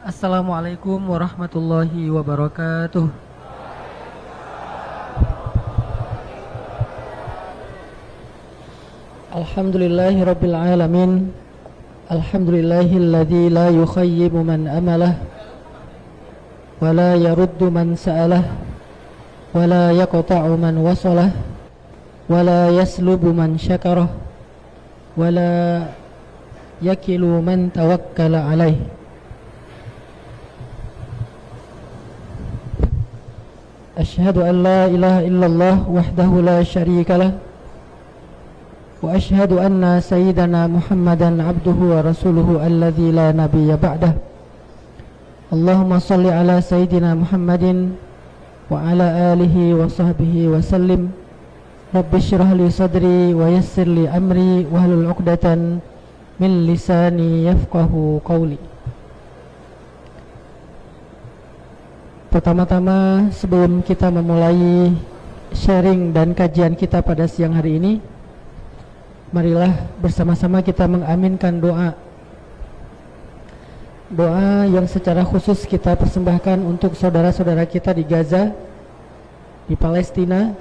Assalamualaikum warahmatullahi wabarakatuh. Alhamdulillahi rabbil alamin. Alhamdulillahilladzi la yukhayyibu man amalah wa la yaruddu man sa'alah wa la yaqta'u man wasalah wa la yaslubu man syakarah wa la yakilu man tawakkala alaih. Asyhadu an la ilaha illallah wahdahu la syarika lah wa asyhadu anna sayyidana Muhammadan abduhu wa rasuluhu alladzi la nabiyya ba'dah. Allahumma salli ala sayyidina Muhammadin wa ala alihi wa sahbihi wa sallim. Rabbi syrah li sadri wa yassir li amri wahlul 'uqdatan min lisani yafqahu qawli. Pertama-tama sebelum kita memulai sharing dan kajian kita pada siang hari ini, marilah bersama-sama kita mengaminkan doa yang secara khusus kita persembahkan untuk saudara-saudara kita di Gaza, di Palestina.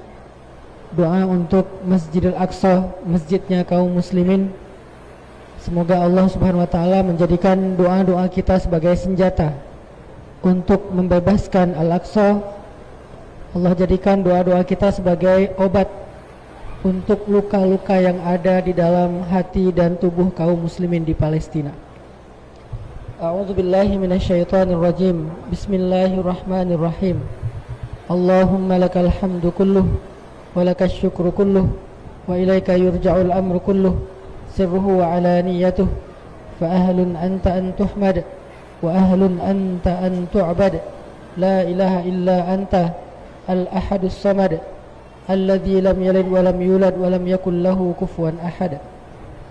Doa untuk Masjidil Aqsa, masjidnya kaum muslimin. Semoga Allah Subhanahu wa taala menjadikan doa-doa kita sebagai senjata untuk membebaskan Al-Aqsa. Allah jadikan doa-doa kita sebagai obat untuk luka-luka yang ada di dalam hati dan tubuh kaum muslimin di Palestina. A'udzubillahi minasyaitonirrajim. Bismillahirrahmanirrahim. Allahumma lakal hamdu kulluh wa lakas syukru kulluh wa ilaika yurja'ul amru kulluh sirruhu wa alaniyatuh fa ahlun anta an tuhmad wa ahlun anta an tu'bad la ilaha illa anta al-ahadus samad alladzi lam yalid wa lam yulad wa lam yakul lahu kufuwan ahad.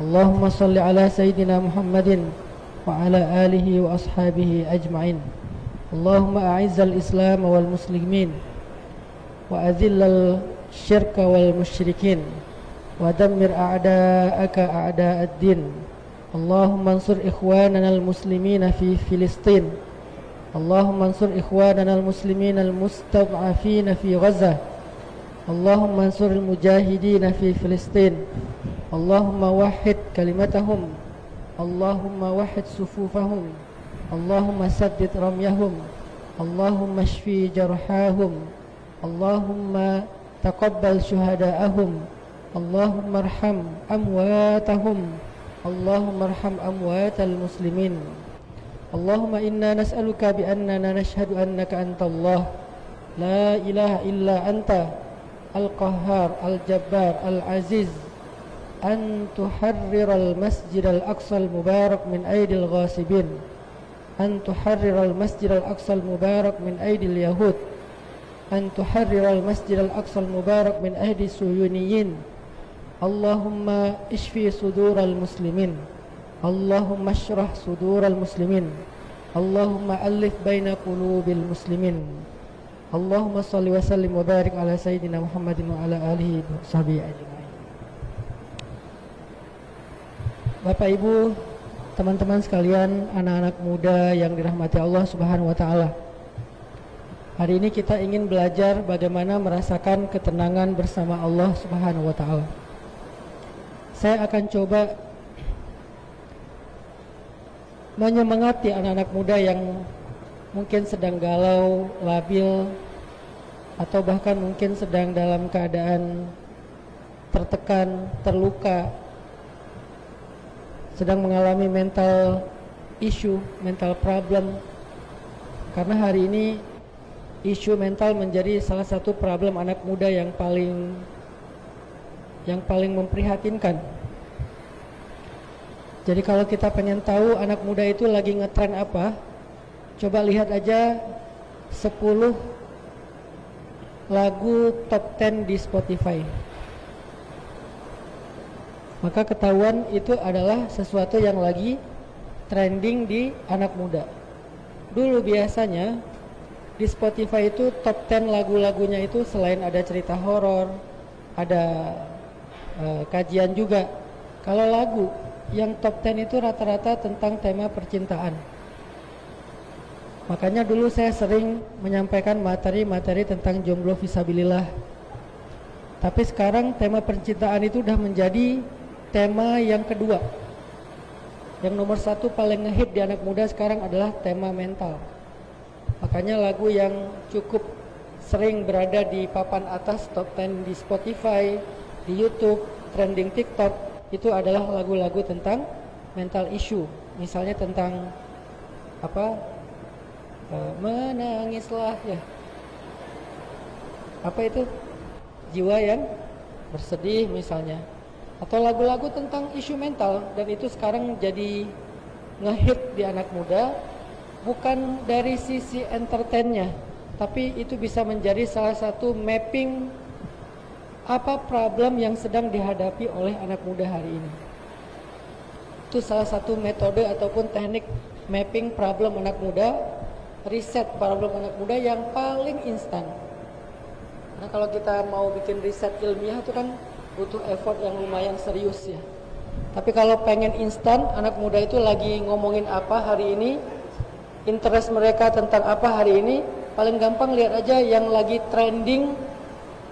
Allahumma salli ala sayyidina Muhammadin wa ala alihi wa ashabihi ajma'in. Allahumma a'izzal islam wal muslimin wa adhillal syirka wal musyrikin wa dammir a'da'aka a'da'ad din. Allahumma ansur ikhwanana al-muslimina fi Filistin. Allahumma ansur ikhwanana al-muslimina al-mustad'afina fi Gaza. Allahumma ansur al-mujahidina fi Filistin. Allahumma wahhid kalimatahum. Allahumma wahhid sufufahum. Allahumma saddid ramyahum. Allahumma shfi jarhahum. Allahumma taqabbal syuhada'ahum. Allahumma arham amwatahum. Allahumma arham amwatal muslimin. Allahumma inna nas'aluka bi annana nashhadu annaka antallah la ilaha illa anta al-qahhar al-jabbar al-aziz an tuharrir al-masjid al-aqsa al-mubarak min aydil ghasibin, an tuharrir al-masjid al-aqsa al-mubarak min aydil yahud, an tuharrir al-masjid al-aqsa al-mubarak min aydi suyuniyin. Allahumma ishfi sudural muslimin. Allahumma syrah sudural muslimin. Allahumma alif baina qulubil muslimin. Allahumma salli wa sallim wa barik ala sayyidina Muhammadin wa ala alihi wa sahbihi ajma'in. Bapak Ibu, teman-teman sekalian, anak-anak muda yang dirahmati Allah Subhanahu wa taala. Hari ini kita ingin belajar bagaimana merasakan ketenangan bersama Allah Subhanahu wa taala. Saya akan coba menyemangati anak-anak muda yang mungkin sedang galau, labil, atau bahkan mungkin sedang dalam keadaan tertekan, terluka, sedang mengalami mental issue, mental problem. Karena hari ini isu mental menjadi salah satu problem anak muda yang paling memprihatinkan. Jadi kalau kita pengen tahu anak muda itu lagi ngetren apa, coba lihat aja 10 lagu top 10 di Spotify. Maka ketahuan itu adalah sesuatu yang lagi trending di anak muda. Dulu biasanya di Spotify itu top 10 lagu-lagunya itu selain ada cerita horor, ada kajian juga. Kalau lagu yang top 10 itu rata-rata tentang tema percintaan. Makanya dulu saya sering menyampaikan materi-materi tentang jomblo fisabilillah. Tapi sekarang tema percintaan itu udah menjadi tema yang kedua. Yang nomor satu paling ngehit di anak muda sekarang adalah tema mental. Makanya lagu yang cukup sering berada di papan atas top 10 di Spotify, di YouTube, trending TikTok, itu adalah lagu-lagu tentang mental issue. Misalnya tentang menangislah ya. Apa itu? Jiwa yang bersedih misalnya. Atau lagu-lagu tentang isu mental, dan itu sekarang jadi ngehit di anak muda, bukan dari sisi entertainnya, tapi itu bisa menjadi salah satu mapping apa problem yang sedang dihadapi oleh anak muda hari ini. Itu salah satu metode ataupun teknik mapping problem anak muda, riset problem anak muda yang paling instan. Nah, kalau kita mau bikin riset ilmiah itu kan butuh effort yang lumayan serius ya. Tapi kalau pengen instan, anak muda itu lagi ngomongin apa hari ini, interest mereka tentang apa hari ini, paling gampang lihat aja yang lagi trending,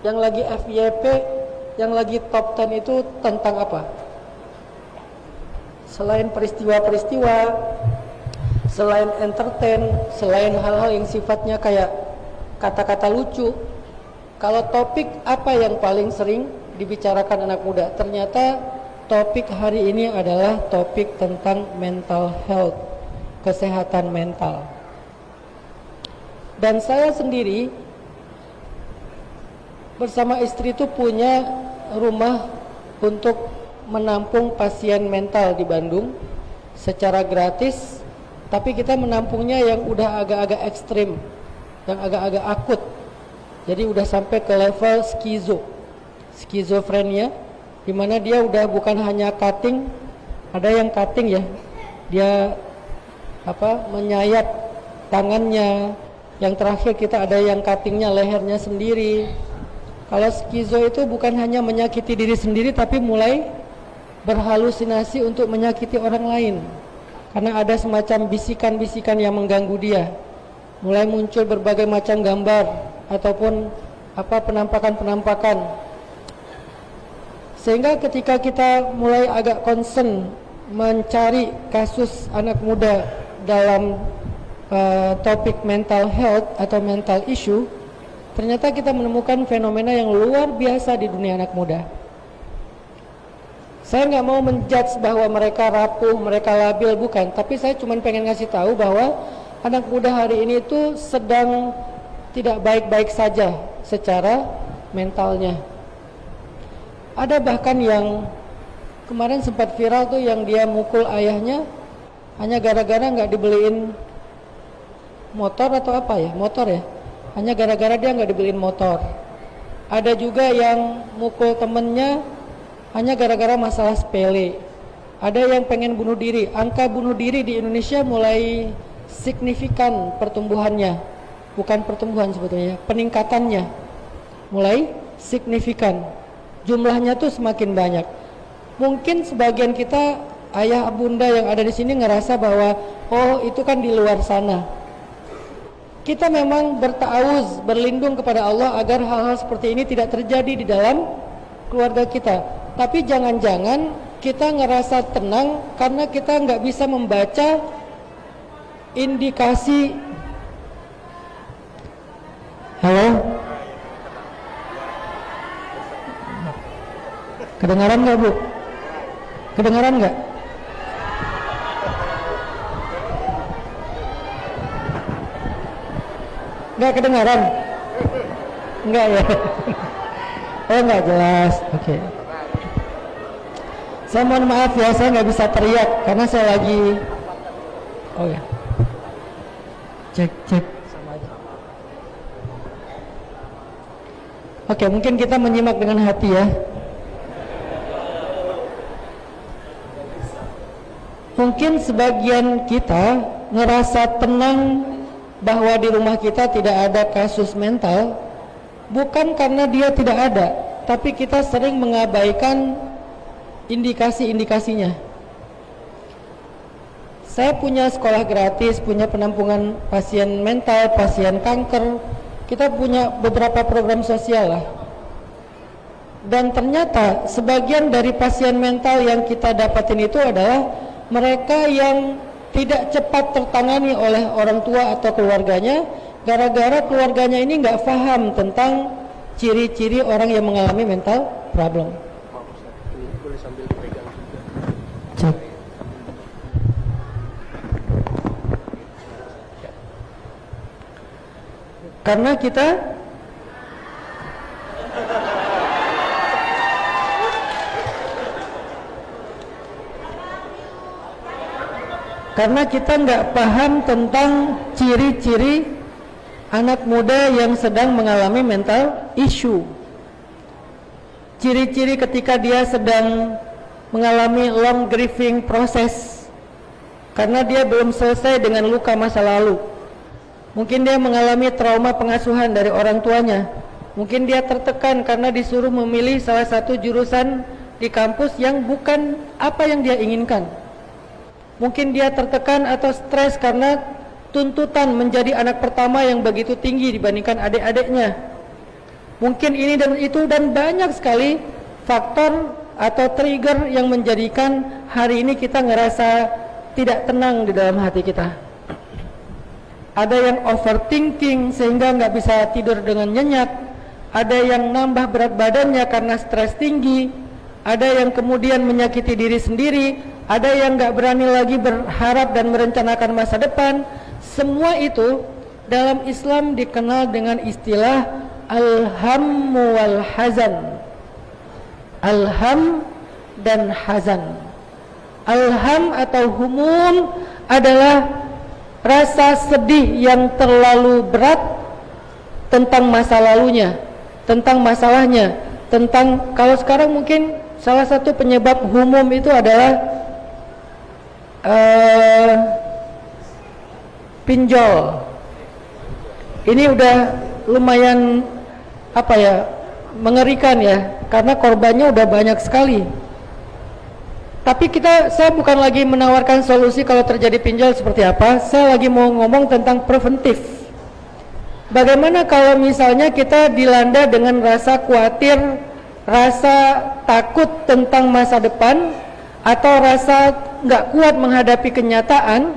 yang lagi FYP, yang lagi top 10 itu tentang apa. Selain peristiwa-peristiwa, selain entertain, selain hal-hal yang sifatnya kayak kata-kata lucu, kalau topik apa yang paling sering dibicarakan anak muda? Ternyata topik hari ini adalah topik tentang mental health, kesehatan mental. Dan saya sendiri bersama istri itu punya rumah untuk menampung pasien mental di Bandung secara gratis, tapi kita menampungnya yang udah agak-agak ekstrim, yang agak-agak akut. Jadi udah sampai ke level skizofrenia, di mana dia udah bukan hanya cutting, ada yang cutting ya, dia menyayat tangannya. Yang terakhir kita ada yang cuttingnya lehernya sendiri. Kalau skizo itu bukan hanya menyakiti diri sendiri, tapi mulai berhalusinasi untuk menyakiti orang lain, karena ada semacam bisikan-bisikan yang mengganggu dia. Mulai muncul berbagai macam gambar ataupun penampakan-penampakan, sehingga ketika kita mulai agak concern mencari kasus anak muda dalam topik mental health atau mental issue, ternyata kita menemukan fenomena yang luar biasa di dunia anak muda. Saya nggak mau menjudge bahwa mereka rapuh, mereka labil, bukan. Tapi saya cuma pengen ngasih tahu bahwa anak muda hari ini itu sedang tidak baik-baik saja secara mentalnya. Ada bahkan yang kemarin sempat viral tuh, yang dia mukul ayahnya hanya gara-gara nggak dibeliin motor atau apa ya, motor ya, hanya gara-gara dia nggak dibeliin motor. Ada juga yang mukul temennya hanya gara-gara masalah sepele. Ada yang pengen bunuh diri. Angka bunuh diri di Indonesia mulai signifikan pertumbuhannya, bukan pertumbuhan sebetulnya, peningkatannya mulai signifikan. Jumlahnya tuh semakin banyak. Mungkin sebagian kita, ayah bunda yang ada di sini, ngerasa bahwa oh itu kan di luar sana. Kita memang berta'awuz, berlindung kepada Allah agar hal-hal seperti ini tidak terjadi di dalam keluarga kita. Tapi jangan-jangan kita ngerasa tenang karena kita nggak bisa membaca indikasi. Halo? Kedengaran nggak, Bu? Kedengaran nggak? Nggak kedengaran? Nggak ya? Oh, nggak jelas. Oke. Saya mohon maaf ya, saya nggak bisa teriak karena saya lagi. Oh ya. Cek sama aja. Oke, mungkin kita menyimak dengan hati ya. Mungkin sebagian kita ngerasa tenang bahwa di rumah kita tidak ada kasus mental, bukan karena dia tidak ada, tapi kita sering mengabaikan indikasi-indikasinya. Saya punya sekolah gratis, punya penampungan pasien mental, pasien kanker. Kita punya beberapa program sosial lah. Dan ternyata sebagian dari pasien mental yang kita dapatin itu adalah mereka yang tidak cepat tertangani oleh orang tua atau keluarganya, gara-gara keluarganya ini nggak paham tentang ciri-ciri orang yang mengalami mental problem. Boleh sambil dipegang juga. Cek. Karena kita nggak paham tentang ciri-ciri anak muda yang sedang mengalami mental issue. Ciri-ciri ketika dia sedang mengalami long grieving process karena dia belum selesai dengan luka masa lalu. Mungkin dia mengalami trauma pengasuhan dari orang tuanya. Mungkin dia tertekan karena disuruh memilih salah satu jurusan di kampus yang bukan apa yang dia inginkan. Mungkin dia tertekan atau stres karena tuntutan menjadi anak pertama yang begitu tinggi dibandingkan adik-adiknya. Mungkin ini dan itu dan banyak sekali faktor atau trigger yang menjadikan hari ini kita ngerasa tidak tenang di dalam hati kita. Ada yang overthinking sehingga nggak bisa tidur dengan nyenyak. Ada yang nambah berat badannya karena stres tinggi. Ada yang kemudian menyakiti diri sendiri. Ada yang nggak berani lagi berharap dan merencanakan masa depan. Semua itu dalam Islam dikenal dengan istilah al-hammu wal hazan. Al-ham dan hazan. Al-ham atau humum adalah rasa sedih yang terlalu berat tentang masa lalunya, tentang masalahnya, tentang kalau sekarang mungkin salah satu penyebab humum itu adalah pinjol. Ini udah lumayan mengerikan ya, karena korbannya udah banyak sekali. Tapi saya bukan lagi menawarkan solusi kalau terjadi pinjol seperti apa. Saya lagi mau ngomong tentang preventif. Bagaimana kalau misalnya kita dilanda dengan rasa khawatir, rasa takut tentang masa depan, atau rasa nggak kuat menghadapi kenyataan,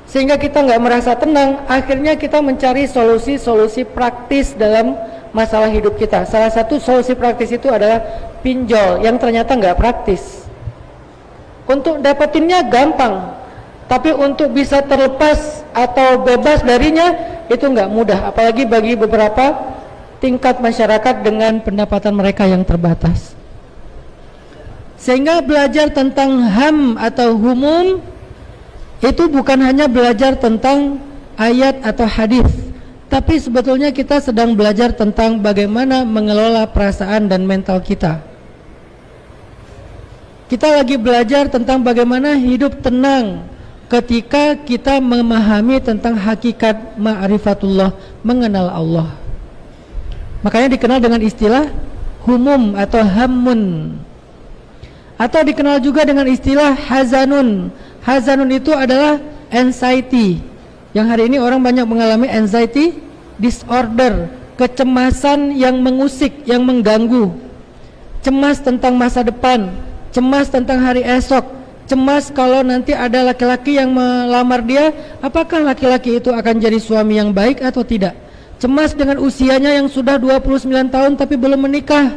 sehingga kita nggak merasa tenang. Akhirnya kita mencari solusi-solusi praktis dalam masalah hidup kita. Salah satu solusi praktis itu adalah pinjol, yang ternyata nggak praktis. Untuk dapetinnya gampang, tapi untuk bisa terlepas atau bebas darinya itu nggak mudah, apalagi bagi beberapa tingkat masyarakat dengan pendapatan mereka yang terbatas. Sehingga belajar tentang HAM atau humum itu bukan hanya belajar tentang ayat atau hadis, tapi sebetulnya kita sedang belajar tentang bagaimana mengelola perasaan dan mental kita. Kita lagi belajar tentang bagaimana hidup tenang ketika kita memahami tentang hakikat ma'rifatullah, mengenal Allah. Makanya dikenal dengan istilah humum atau hammun, atau dikenal juga dengan istilah hazanun. Hazanun itu adalah anxiety, yang hari ini orang banyak mengalami anxiety disorder, kecemasan yang mengusik, yang mengganggu, cemas tentang masa depan, cemas tentang hari esok, cemas kalau nanti ada laki-laki yang melamar dia, apakah laki-laki itu akan jadi suami yang baik atau tidak. Cemas dengan usianya yang sudah 29 tahun tapi belum menikah.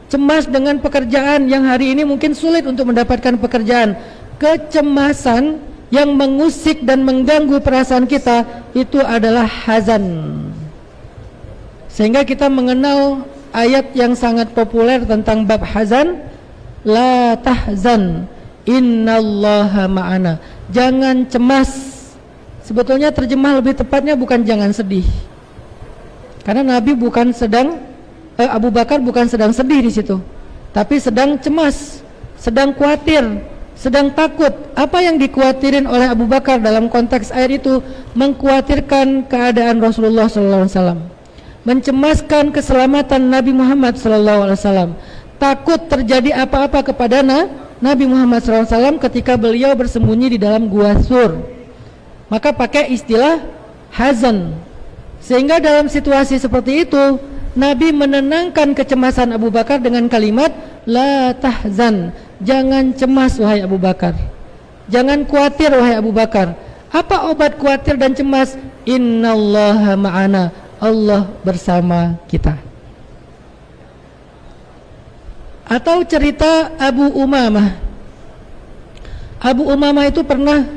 Cemas dengan pekerjaan yang hari ini mungkin sulit untuk mendapatkan pekerjaan. Kecemasan yang mengusik dan mengganggu perasaan kita itu adalah hazan. Sehingga kita mengenal ayat yang sangat populer tentang bab hazan, la tahzan innallaha ma'ana. Jangan cemas. Sebetulnya terjemah lebih tepatnya bukan jangan sedih. Karena Nabi bukan sedang Abu Bakar bukan sedang sedih di situ, tapi sedang cemas, sedang khawatir, sedang takut. Apa yang dikuatirin oleh Abu Bakar dalam konteks ayat itu? Mengkhawatirkan keadaan Rasulullah SAW, mencemaskan keselamatan Nabi Muhammad SAW, takut terjadi apa-apa kepada Nabi Muhammad SAW ketika beliau bersembunyi di dalam gua Sur. Maka pakai istilah hazan. Sehingga dalam situasi seperti itu Nabi menenangkan kecemasan Abu Bakar dengan kalimat la tahzan, jangan cemas wahai Abu Bakar, jangan khawatir wahai Abu Bakar. Apa obat khawatir dan cemas? Innallaha ma'ana, Allah bersama kita. Atau cerita Abu Umamah. Abu Umamah itu pernah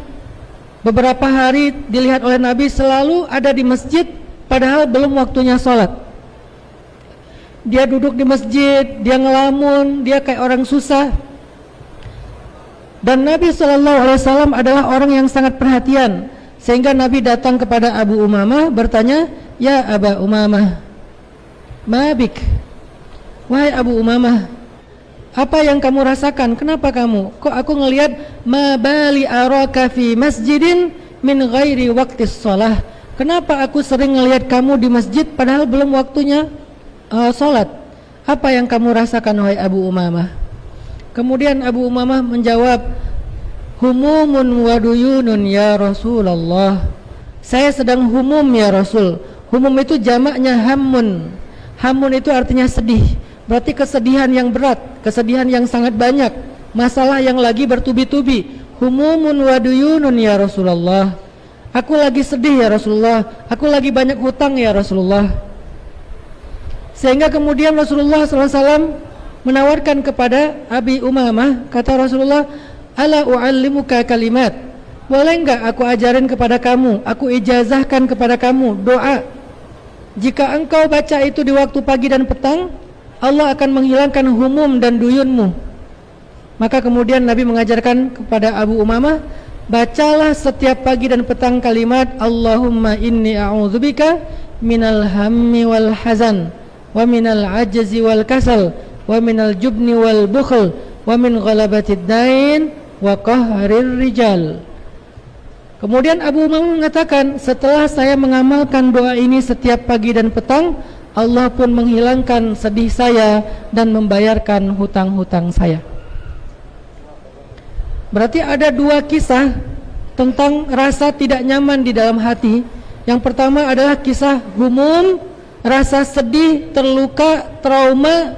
beberapa hari dilihat oleh Nabi selalu ada di masjid padahal belum waktunya sholat. Dia duduk di masjid, dia ngelamun, dia kayak orang susah. Dan Nabi SAW adalah orang yang sangat perhatian, sehingga Nabi datang kepada Abu Umamah bertanya, ya Aba Umamah, mabik, wahai Abu Umamah, apa yang kamu rasakan? Kenapa kamu? Kok aku ngelihat ma bali araka fi masjidin min ghairi waqtis shalah. Kenapa aku sering ngelihat kamu di masjid padahal belum waktunya salat? Apa yang kamu rasakan wahai Abu Umamah? Kemudian Abu Umamah menjawab, humumun wa duyunun ya Rasulullah. Saya sedang humum ya Rasul. Humum itu jamaknya hammun. Hammun itu artinya sedih. Berarti kesedihan yang berat, kesedihan yang sangat banyak, masalah yang lagi bertubi-tubi. Humumun wa duyunun ya Rasulullah. Aku lagi sedih ya Rasulullah. Aku lagi banyak hutang ya Rasulullah. Sehingga kemudian Rasulullah SAW menawarkan kepada Abi Umamah, kata Rasulullah, ala u'allimuka kalimat, boleh enggak aku ajarin kepada kamu, aku ijazahkan kepada kamu doa. Jika engkau baca itu di waktu pagi dan petang, Allah akan menghilangkan humum dan duyunmu. Maka kemudian Nabi mengajarkan kepada Abu Umamah, bacalah setiap pagi dan petang kalimat Allahumma inni a'udzubika minal hammi wal hazan wa minal ajzi wal kasal wa minal jubni wal bukhl wa min ghalabatid dain wa qahrir rijal. Kemudian Abu Umamah mengatakan, setelah saya mengamalkan doa ini setiap pagi dan petang, Allah pun menghilangkan sedih saya dan membayarkan hutang-hutang saya. Berarti ada dua kisah tentang rasa tidak nyaman di dalam hati. Yang pertama adalah kisah humum, rasa sedih, terluka, trauma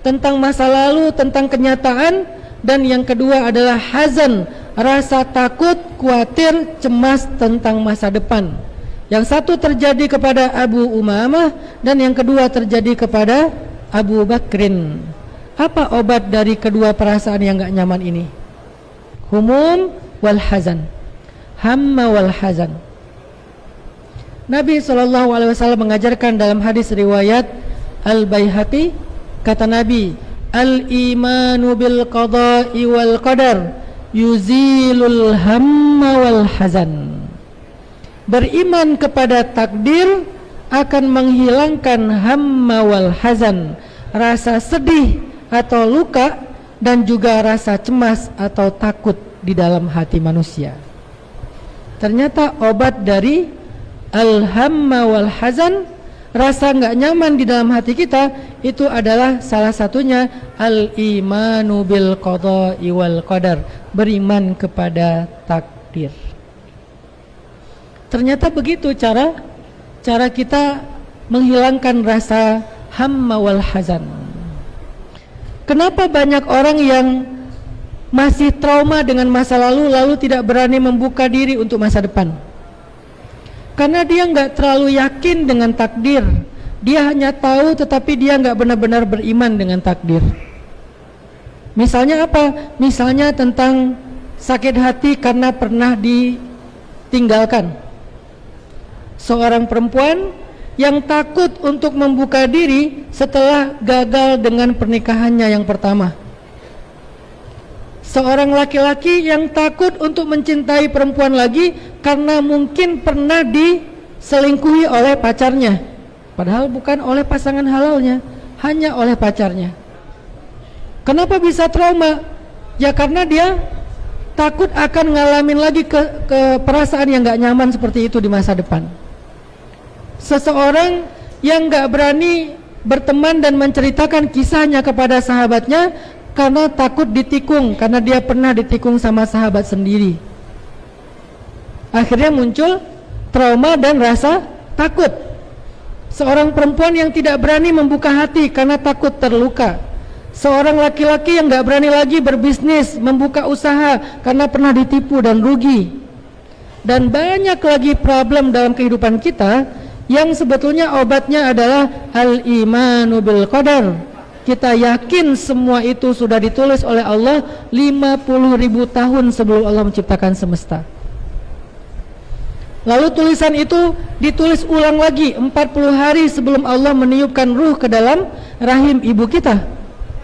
tentang masa lalu, tentang kenyataan. Dan yang kedua adalah hazan, rasa takut, khawatir, cemas tentang masa depan. Yang satu terjadi kepada Abu Umamah dan yang kedua terjadi kepada Abu Bakrin. Apa obat dari kedua perasaan yang gak nyaman ini? Humum wal hazan, hamma wal hazan. Nabi SAW mengajarkan dalam hadis riwayat Al-Baihaqi, kata Nabi, al-imanu bil qada'i wal qadar yuzilul hamma wal hazan. Beriman kepada takdir akan menghilangkan hamma wal hazan, rasa sedih atau luka dan juga rasa cemas atau takut di dalam hati manusia. Ternyata obat dari al-hamma wal hazan, rasa enggak nyaman di dalam hati kita, itu adalah salah satunya al-imanu bil qada'i wal qadar, beriman kepada takdir. Ternyata begitu cara kita menghilangkan rasa hamma wal hazan. Kenapa banyak orang yang masih trauma dengan masa lalu tidak berani membuka diri untuk masa depan? Karena dia nggak terlalu yakin dengan takdir. Dia hanya tahu tetapi dia nggak benar-benar beriman dengan takdir. Misalnya apa? Misalnya tentang sakit hati karena pernah ditinggalkan. Seorang perempuan yang takut untuk membuka diri setelah gagal dengan pernikahannya yang pertama. Seorang laki-laki yang takut untuk mencintai perempuan lagi karena mungkin pernah diselingkuhi oleh pacarnya, padahal bukan oleh pasangan halalnya, hanya oleh pacarnya. Kenapa bisa trauma? Ya karena dia takut akan ngalamin lagi ke perasaan yang gak nyaman seperti itu di masa depan. Seseorang yang gak berani berteman dan menceritakan kisahnya kepada sahabatnya karena takut ditikung, karena dia pernah ditikung sama sahabat sendiri. Akhirnya muncul trauma dan rasa takut. Seorang perempuan yang tidak berani membuka hati karena takut terluka. Seorang laki-laki yang gak berani lagi berbisnis, membuka usaha karena pernah ditipu dan rugi. Dan banyak lagi problem dalam kehidupan kita yang sebetulnya obatnya adalah al-imanu bil qadar. Kita yakin semua itu sudah ditulis oleh Allah 50.000 tahun sebelum Allah menciptakan semesta. Lalu tulisan itu ditulis ulang lagi 40 hari sebelum Allah meniupkan ruh ke dalam rahim ibu kita.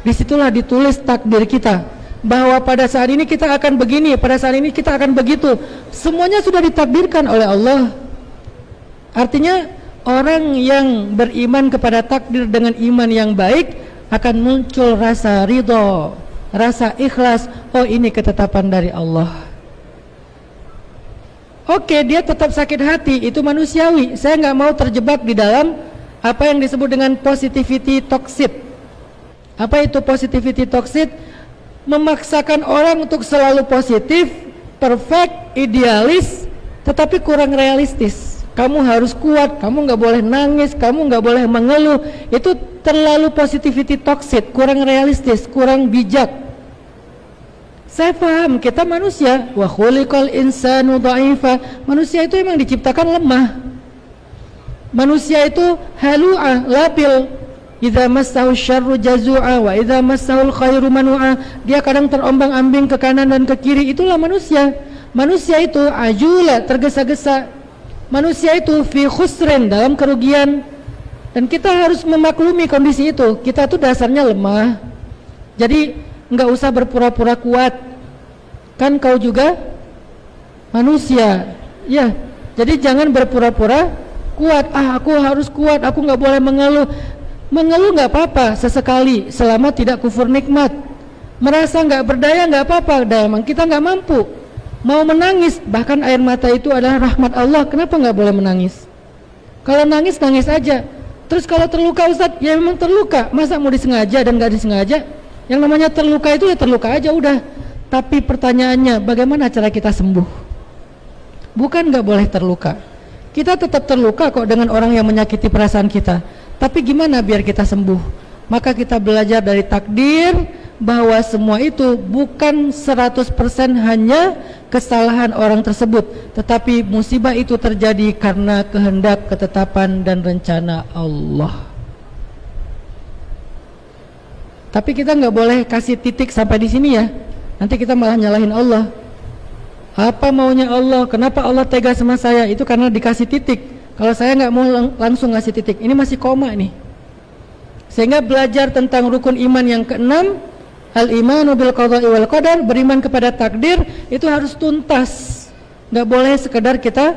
Disitulah ditulis takdir kita, bahwa pada saat ini kita akan begini, pada saat ini kita akan begitu. Semuanya sudah ditakdirkan oleh Allah. Artinya orang yang beriman kepada takdir dengan iman yang baik akan muncul rasa ridho, rasa ikhlas. Oh, ini ketetapan dari Allah. Oke, dia tetap sakit hati, itu manusiawi. Saya nggak mau terjebak di dalam apa yang disebut dengan positivity toxic. Apa itu positivity toxic? Memaksakan orang untuk selalu positif, perfect, idealis, tetapi kurang realistis. Kamu harus kuat, kamu nggak boleh nangis, kamu nggak boleh mengeluh. Itu terlalu positivity toxic, kurang realistis, kurang bijak. Saya paham, kita manusia, wa khuliqal insanu dha'ifa. Manusia itu memang diciptakan lemah. Manusia itu halu'a, labil. Idza massahu syarru jazu'a wa idza massahul khairu manu'a. Dia kadang terombang-ambing ke kanan dan ke kiri. Itulah manusia. Manusia itu ajula, tergesa-gesa. Manusia itu fi khusrin, dalam kerugian. Dan kita harus memaklumi kondisi itu. Kita tuh dasarnya lemah. Jadi enggak usah berpura-pura kuat. Kan kau juga manusia. Ya. Jadi jangan berpura-pura kuat. Aku harus kuat, aku enggak boleh mengeluh. Mengeluh enggak apa-apa sesekali selama tidak kufur nikmat. Merasa enggak berdaya enggak apa-apa, memang kita enggak mampu. Mau menangis, bahkan air mata itu adalah rahmat Allah. Kenapa nggak boleh menangis? Kalau nangis, nangis aja. Terus kalau terluka, Ustadz, ya memang terluka. Masa mau disengaja dan nggak disengaja? Yang namanya terluka itu ya terluka aja udah. Tapi pertanyaannya, bagaimana cara kita sembuh? Bukan nggak boleh terluka. Kita tetap terluka kok dengan orang yang menyakiti perasaan kita. Tapi gimana biar kita sembuh? Maka kita belajar dari takdir, bahwa semua itu bukan 100% hanya kesalahan orang tersebut, tetapi musibah itu terjadi karena kehendak, ketetapan dan rencana Allah. Tapi kita nggak boleh kasih titik sampai di sini ya. Nanti kita malah nyalahin Allah. Apa maunya Allah? Kenapa Allah tega sama saya? Itu karena dikasih titik. Kalau saya nggak mau langsung ngasih titik, ini masih koma nih. Sehingga belajar tentang rukun iman yang keenam, al-imanu bil qada'i wal qadar, beriman kepada takdir, itu harus tuntas. Nggak boleh sekedar kita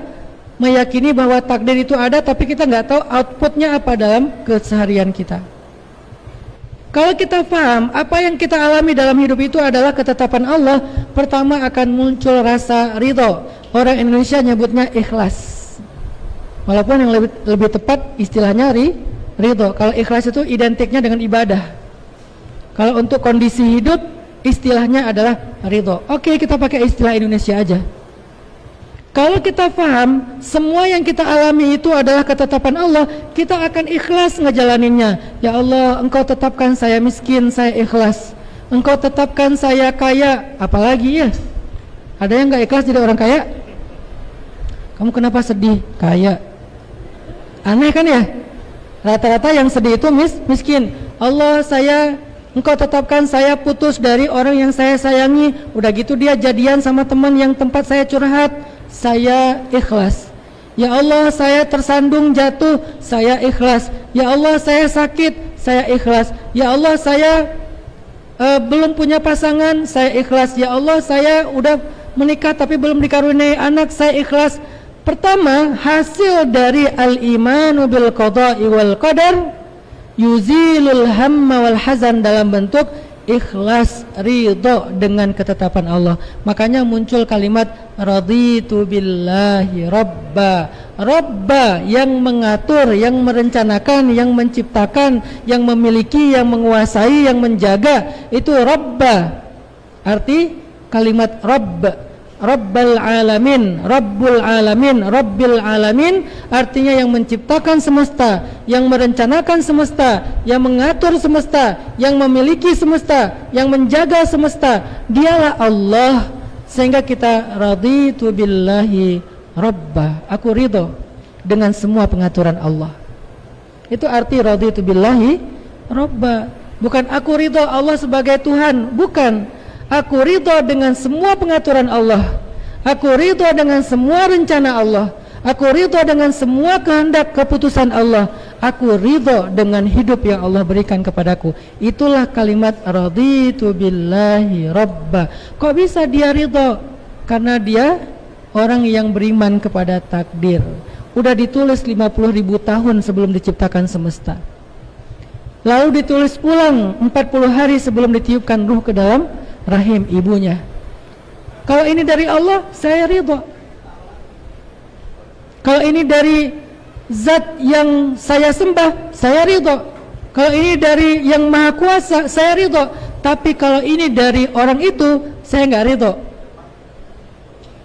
meyakini bahwa takdir itu ada, tapi kita nggak tahu outputnya apa dalam keseharian kita. Kalau kita paham apa yang kita alami dalam hidup itu adalah ketetapan Allah, pertama akan muncul rasa ridho. Orang Indonesia nyebutnya ikhlas. Walaupun yang lebih tepat istilahnya ridho. Kalau ikhlas itu identiknya dengan ibadah. Kalau untuk kondisi hidup istilahnya adalah ridho. Oke, kita pakai istilah Indonesia aja. Kalau kita paham semua yang kita alami itu adalah ketetapan Allah, kita akan ikhlas ngejalaninnya. Ya Allah, Engkau tetapkan saya miskin, saya ikhlas. Engkau tetapkan saya kaya, apalagi ya? Ada yang gak ikhlas jadi orang kaya? Kamu kenapa sedih? Kaya. Aneh kan ya? Rata-rata yang sedih itu miskin. Allah, Engkau tetapkan saya putus dari orang yang saya sayangi. Udah gitu dia jadian sama teman yang tempat saya curhat. Saya ikhlas. Ya Allah, saya tersandung jatuh, saya ikhlas. Ya Allah, saya sakit, saya ikhlas. Ya Allah, saya belum punya pasangan, saya ikhlas. Ya Allah, saya udah menikah tapi belum dikaruniai anak, saya ikhlas. Pertama, hasil dari al-imanu bil qada'i wal qadar yuzilul hamma wal hazan, dalam bentuk ikhlas, ridho dengan ketetapan Allah. Makanya muncul kalimat raditu billahi rabba. Rabba, yang mengatur, yang merencanakan, yang menciptakan, yang memiliki, yang menguasai, yang menjaga, itu rabba. Arti kalimat rabb, Rabbal alamin, Rabbul alamin, Rabbil alamin, artinya yang menciptakan semesta, yang merencanakan semesta, yang mengatur semesta, yang memiliki semesta, yang menjaga semesta. Dialah Allah. Sehingga kita raditu billahi rabba, aku ridho dengan semua pengaturan Allah. Itu arti raditu billahi rabba. Bukan aku ridho Allah sebagai Tuhan, bukan. Aku ridho dengan semua pengaturan Allah. Aku ridho dengan semua rencana Allah. Aku ridho dengan semua kehendak keputusan Allah. Aku ridho dengan hidup yang Allah berikan kepadaku. Itulah kalimat raditu billahi rabba. Kok bisa dia ridho? Karena dia orang yang beriman kepada takdir. Udah ditulis 50.000 tahun sebelum diciptakan semesta. Lalu ditulis ulang 40 hari sebelum ditiupkan ruh ke dalam rahim ibunya. Kalau ini dari Allah, saya ridho. Kalau ini dari zat yang saya sembah, saya ridho. Kalau ini dari yang maha kuasa, saya ridho. Tapi kalau ini dari orang itu, saya nggak ridho.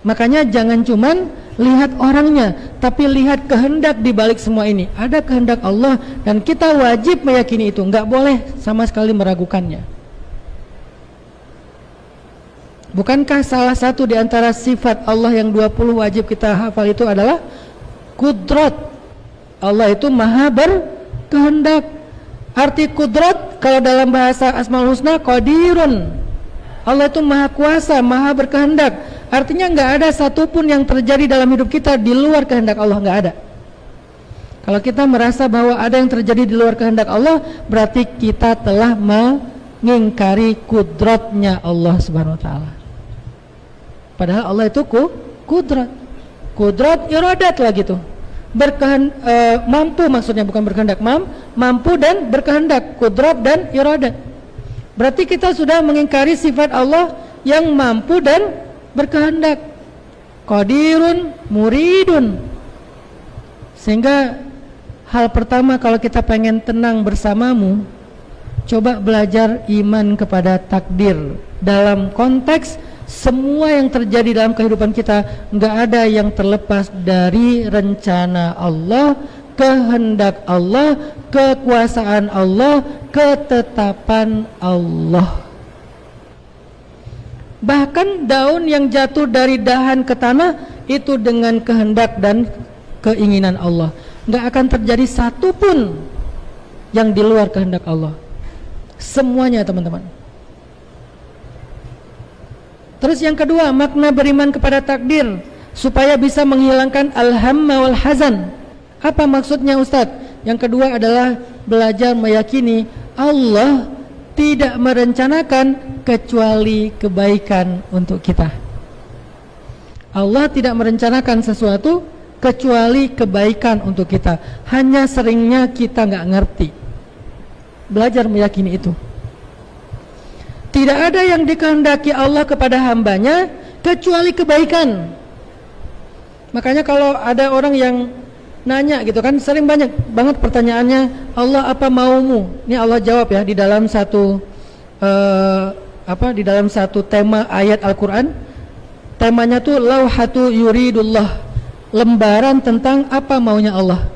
Makanya jangan cuman lihat orangnya, tapi lihat kehendak di balik semua ini. Ada kehendak Allah dan kita wajib meyakini itu. Nggak boleh sama sekali meragukannya. Bukankah salah satu di antara sifat Allah yang 20 wajib kita hafal itu adalah kudrat? Allah itu maha berkehendak. Arti kudrat kalau dalam bahasa Asmaul Husna qadirun. Allah itu maha kuasa, maha berkehendak. Artinya nggak ada satupun yang terjadi dalam hidup kita di luar kehendak Allah, nggak ada. Kalau kita merasa bahwa ada yang terjadi di luar kehendak Allah, berarti kita telah mengingkari kudratnya Allah Subhanahu Wa Taala. Padahal Allah itu kudrat iradat lah gitu. Mampu, maksudnya bukan berkehendak, mampu dan berkehendak, kudrat dan iradat. Berarti kita sudah mengingkari sifat Allah yang mampu dan berkehendak. Qadirun, muridun. Sehingga hal pertama kalau kita pengen tenang bersamamu, coba belajar iman kepada takdir. Dalam konteks semua yang terjadi dalam kehidupan kita, nggak ada yang terlepas dari rencana Allah, kehendak Allah, kekuasaan Allah, ketetapan Allah. Bahkan daun yang jatuh dari dahan ke tanah itu dengan kehendak dan keinginan Allah. Nggak akan terjadi satupun yang di luar kehendak Allah. Semuanya, teman-teman. Terus yang kedua, makna beriman kepada takdir supaya bisa menghilangkan al-hamma wal hazan. Apa maksudnya, Ustadz? Yang kedua adalah belajar meyakini Allah tidak merencanakan kecuali kebaikan untuk kita. Allah tidak merencanakan sesuatu kecuali kebaikan untuk kita. Hanya seringnya kita nggak ngerti. Belajar meyakini itu. Tidak ada yang dikehendaki Allah kepada hambanya kecuali kebaikan. Makanya kalau ada orang yang nanya gitu kan, sering banyak banget pertanyaannya, Allah apa maumu? Ini Allah jawab ya di dalam satu di dalam satu tema ayat Al-Quran. Temanya tuh lauhatu yuridullah, lembaran tentang apa maunya Allah.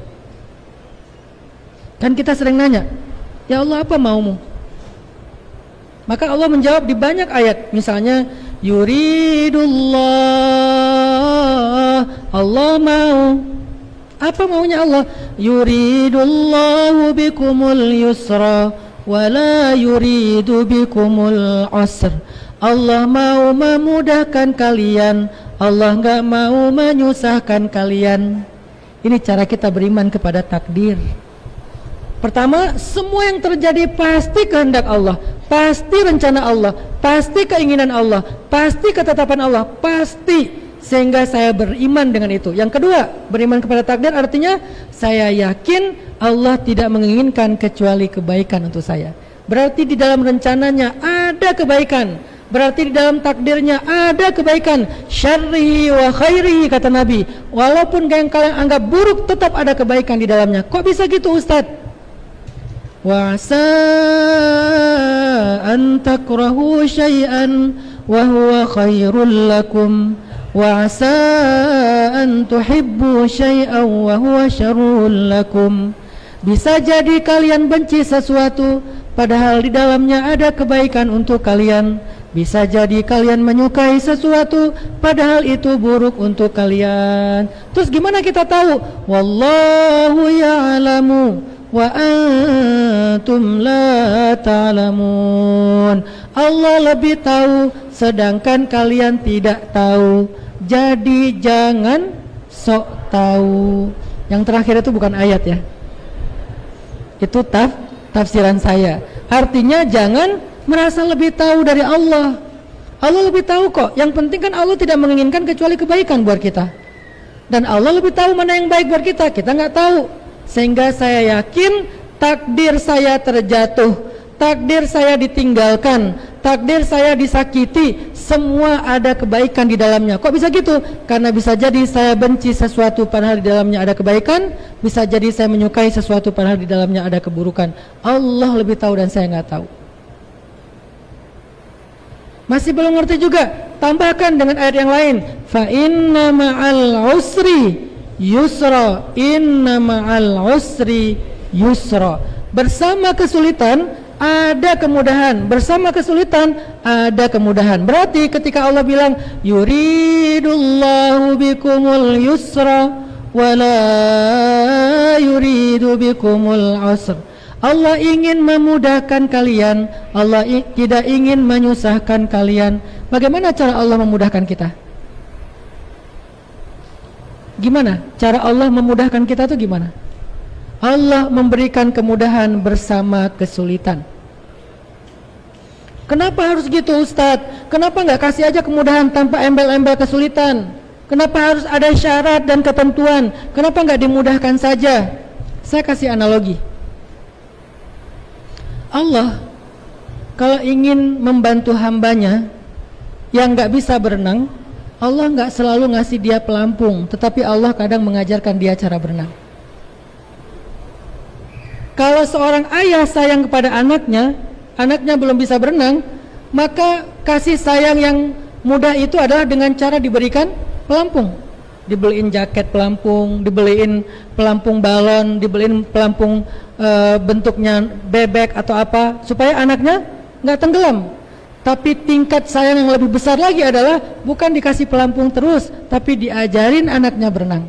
Kan kita sering nanya, ya Allah apa maumu? Maka Allah menjawab di banyak ayat. Misalnya yuridullah, Allah mau. Apa maunya Allah? Yuridullahu bikumul yusra wa la yuridu bikumul usr. Allah mau memudahkan kalian, Allah enggak mau menyusahkan kalian. Ini cara kita beriman kepada takdir. Pertama, semua yang terjadi pasti kehendak Allah, pasti rencana Allah, pasti keinginan Allah, pasti ketetapan Allah, pasti. Sehingga saya beriman dengan itu. Yang kedua, beriman kepada takdir artinya saya yakin Allah tidak menginginkan kecuali kebaikan untuk saya. Berarti di dalam rencananya ada kebaikan, berarti di dalam takdirnya ada kebaikan. Syarrihi wa khairihi, kata Nabi. Walaupun yang kalian anggap buruk, tetap ada kebaikan di dalamnya. Kok bisa gitu, Ustadz? Wa asa an takrahu syai'an wa huwa khairul lakum wa asa an tuhibbu syai'an wa huwa syarrul lakum. Bisa jadi kalian benci sesuatu padahal di dalamnya ada kebaikan untuk kalian. Bisa jadi kalian menyukai sesuatu padahal itu buruk untuk kalian. Terus gimana kita tahu? Wallahu ya'lamu wa antum la ta'lamun. Allah lebih tahu sedangkan kalian tidak tahu. Jadi jangan sok tahu. Yang terakhir itu bukan ayat ya. Itu tafsiran saya. Artinya jangan merasa lebih tahu dari Allah. Allah lebih tahu kok. Yang penting kan Allah tidak menginginkan kecuali kebaikan buat kita. Dan Allah lebih tahu mana yang baik buat kita. Kita nggak tahu. Sehingga saya yakin takdir saya terjatuh, takdir saya ditinggalkan, takdir saya disakiti, semua ada kebaikan di dalamnya. Kok bisa gitu? Karena bisa jadi saya benci sesuatu padahal di dalamnya ada kebaikan. Bisa jadi saya menyukai sesuatu padahal di dalamnya ada keburukan. Allah lebih tahu dan saya nggak tahu. Masih belum ngerti juga? Tambahkan dengan ayat yang lain. Fa inna ma'al usri yusra, inna ma'al usri yusra. Bersama kesulitan ada kemudahan, bersama kesulitan ada kemudahan. Berarti ketika Allah bilang yuridullahu bikumul yusra wala yuridu bikumul usra, Allah ingin memudahkan kalian, Allah tidak ingin menyusahkan kalian. Bagaimana cara Allah memudahkan kita? Gimana cara Allah memudahkan kita itu gimana? Allah memberikan kemudahan bersama kesulitan. Kenapa harus gitu Ustadz? Kenapa nggak kasih aja kemudahan tanpa embel-embel kesulitan? Kenapa harus ada syarat dan ketentuan? Kenapa nggak dimudahkan saja? Saya kasih analogi. Allah kalau ingin membantu hambanya yang nggak bisa berenang, Allah nggak selalu ngasih dia pelampung, tetapi Allah kadang mengajarkan dia cara berenang. Kalau seorang ayah sayang kepada anaknya, anaknya belum bisa berenang, maka kasih sayang yang mudah itu adalah dengan cara diberikan pelampung. Dibeliin jaket pelampung, dibeliin pelampung balon, dibeliin pelampung bentuknya bebek atau apa, supaya anaknya nggak tenggelam. Tapi tingkat sayang yang lebih besar lagi adalah bukan dikasih pelampung terus, tapi diajarin anaknya berenang.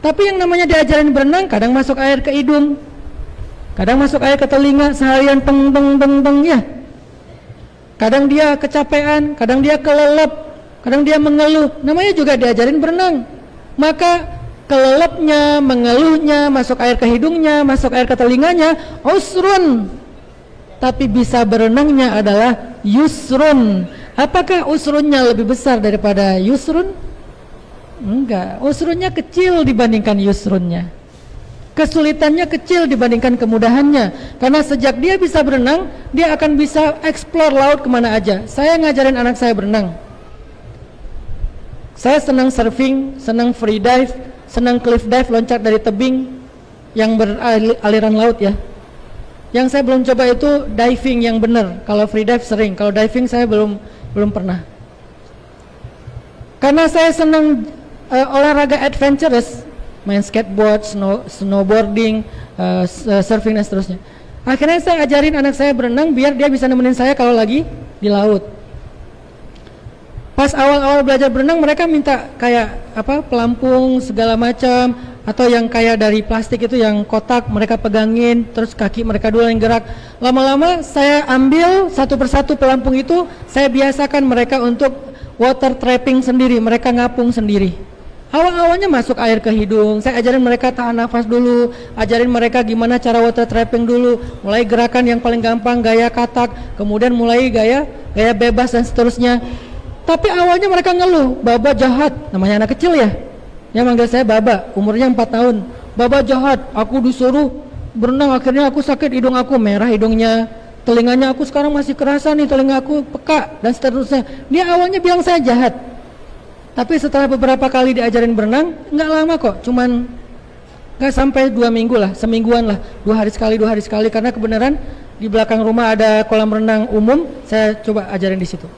Tapi yang namanya diajarin berenang, kadang masuk air ke hidung, kadang masuk air ke telinga, seharian teng ya. Kadang dia kecapean, kadang dia kelelep, kadang dia mengeluh, namanya juga diajarin berenang. Maka kelelepnya, mengeluhnya, masuk air ke hidungnya, masuk air ke telinganya, usrun. Tapi bisa berenangnya adalah yusrun. Apakah usrunnya lebih besar daripada yusrun? Enggak, usrunnya kecil dibandingkan yusrunnya. Kesulitannya kecil dibandingkan kemudahannya. Karena sejak dia bisa berenang, dia akan bisa explore laut kemana aja. Saya ngajarin anak saya berenang. Saya senang surfing, senang free dive, senang cliff dive, loncat dari tebing yang beraliran laut ya. Yang saya belum coba itu diving yang benar. Kalau free dive sering, kalau diving saya belum pernah. Karena saya senang olahraga adventurous, main skateboard, snowboarding, surfing dan seterusnya. Akhirnya saya ajarin anak saya berenang biar dia bisa nemenin saya kalau lagi di laut. Pas awal-awal belajar berenang mereka minta kayak apa, pelampung segala macam, atau yang kayak dari plastik itu yang kotak mereka pegangin, terus kaki mereka dulu yang gerak. Lama-lama saya ambil satu persatu pelampung itu, saya biasakan mereka untuk water trapping sendiri, mereka ngapung sendiri. Awal-awalnya masuk air ke hidung, saya ajarin mereka tahan nafas dulu, ajarin mereka gimana cara water trapping dulu, mulai gerakan yang paling gampang gaya katak, kemudian mulai gaya bebas dan seterusnya. Tapi awalnya mereka ngeluh, Baba jahat, namanya anak kecil ya. Dia manggil saya Baba, umurnya 4 tahun. Baba jahat, aku disuruh berenang, akhirnya aku sakit, hidung aku merah hidungnya, telinganya aku sekarang masih kerasa nih, telinga aku peka dan seterusnya. Dia awalnya bilang saya jahat. Tapi setelah beberapa kali diajarin berenang, nggak lama kok, cuman nggak sampai 2 minggu lah, semingguan lah, 2 hari sekali, karena kebenaran di belakang rumah ada kolam renang umum, saya coba ajarin di situ.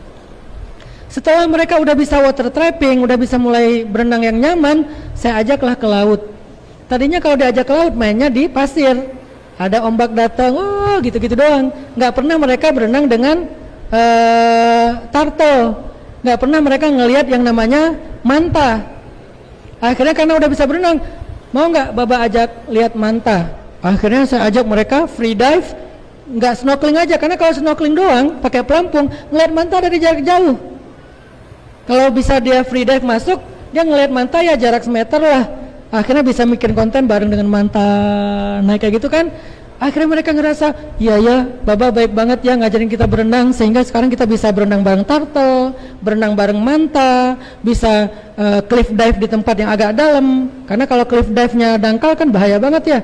Setelah mereka udah bisa water trapping, udah bisa mulai berenang yang nyaman, saya ajaklah ke laut. Tadinya kalau diajak ke laut mainnya di pasir, ada ombak datang, oh gitu-gitu doang. Nggak pernah mereka berenang dengan turtle, nggak pernah mereka ngelihat yang namanya manta. Akhirnya karena udah bisa berenang, mau nggak Baba ajak lihat manta? Akhirnya saya ajak mereka free dive, nggak snorkeling aja, karena kalau snorkeling doang pakai pelampung ngelihat manta dari jarak jauh. Kalau bisa dia free dive masuk, dia ngelihat manta ya jarak semeter lah. Akhirnya bisa bikin konten bareng dengan manta, naik kayak gitu kan. Akhirnya mereka ngerasa, ya Baba baik banget ya ngajarin kita berenang, sehingga sekarang kita bisa berenang bareng turtle, berenang bareng manta, bisa cliff dive di tempat yang agak dalam. Karena kalau cliff dive-nya dangkal kan bahaya banget ya.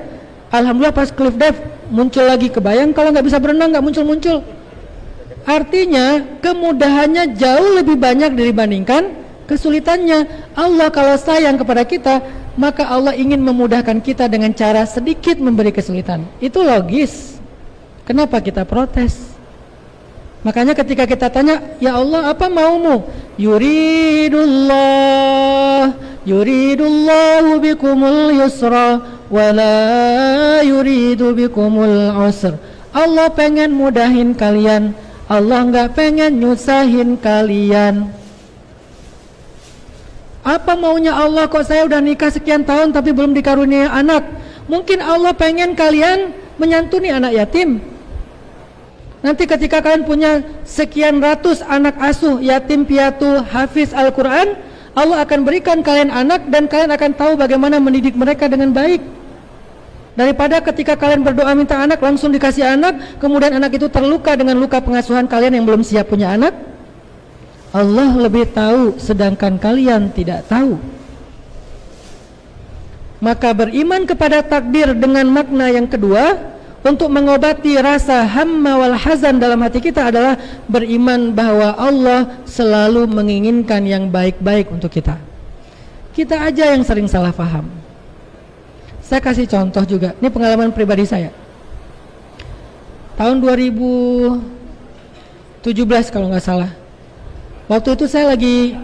Alhamdulillah pas cliff dive muncul lagi, kebayang kalau nggak bisa berenang nggak muncul-muncul. Artinya kemudahannya jauh lebih banyak dibandingkan kesulitannya. Allah kalau sayang kepada kita, maka Allah ingin memudahkan kita dengan cara sedikit memberi kesulitan. Itu logis. Kenapa kita protes? Makanya ketika kita tanya, ya Allah apa maumu? Yuridullahu bikumul yusra wala yuridu bikumul usr. Allah pengen mudahin kalian, Allah nggak pengen nyusahin kalian. Apa maunya Allah, kok saya udah nikah sekian tahun tapi belum dikaruniai anak? Mungkin Allah pengen kalian menyantuni anak yatim. Nanti ketika kalian punya sekian ratus anak asuh, yatim piatu, hafiz Al-Quran, Allah akan berikan kalian anak dan kalian akan tahu bagaimana mendidik mereka dengan baik. Daripada ketika kalian berdoa minta anak langsung dikasih anak, kemudian anak itu terluka dengan luka pengasuhan kalian yang belum siap punya anak. Allah lebih tahu sedangkan kalian tidak tahu. Maka beriman kepada takdir dengan makna yang kedua, untuk mengobati rasa hamma wal hazan dalam hati kita adalah beriman bahwa Allah selalu menginginkan yang baik-baik untuk kita. Kita aja yang sering salah paham. Saya kasih contoh juga, ini pengalaman pribadi saya. Tahun 2017 kalau nggak salah. Waktu itu saya lagi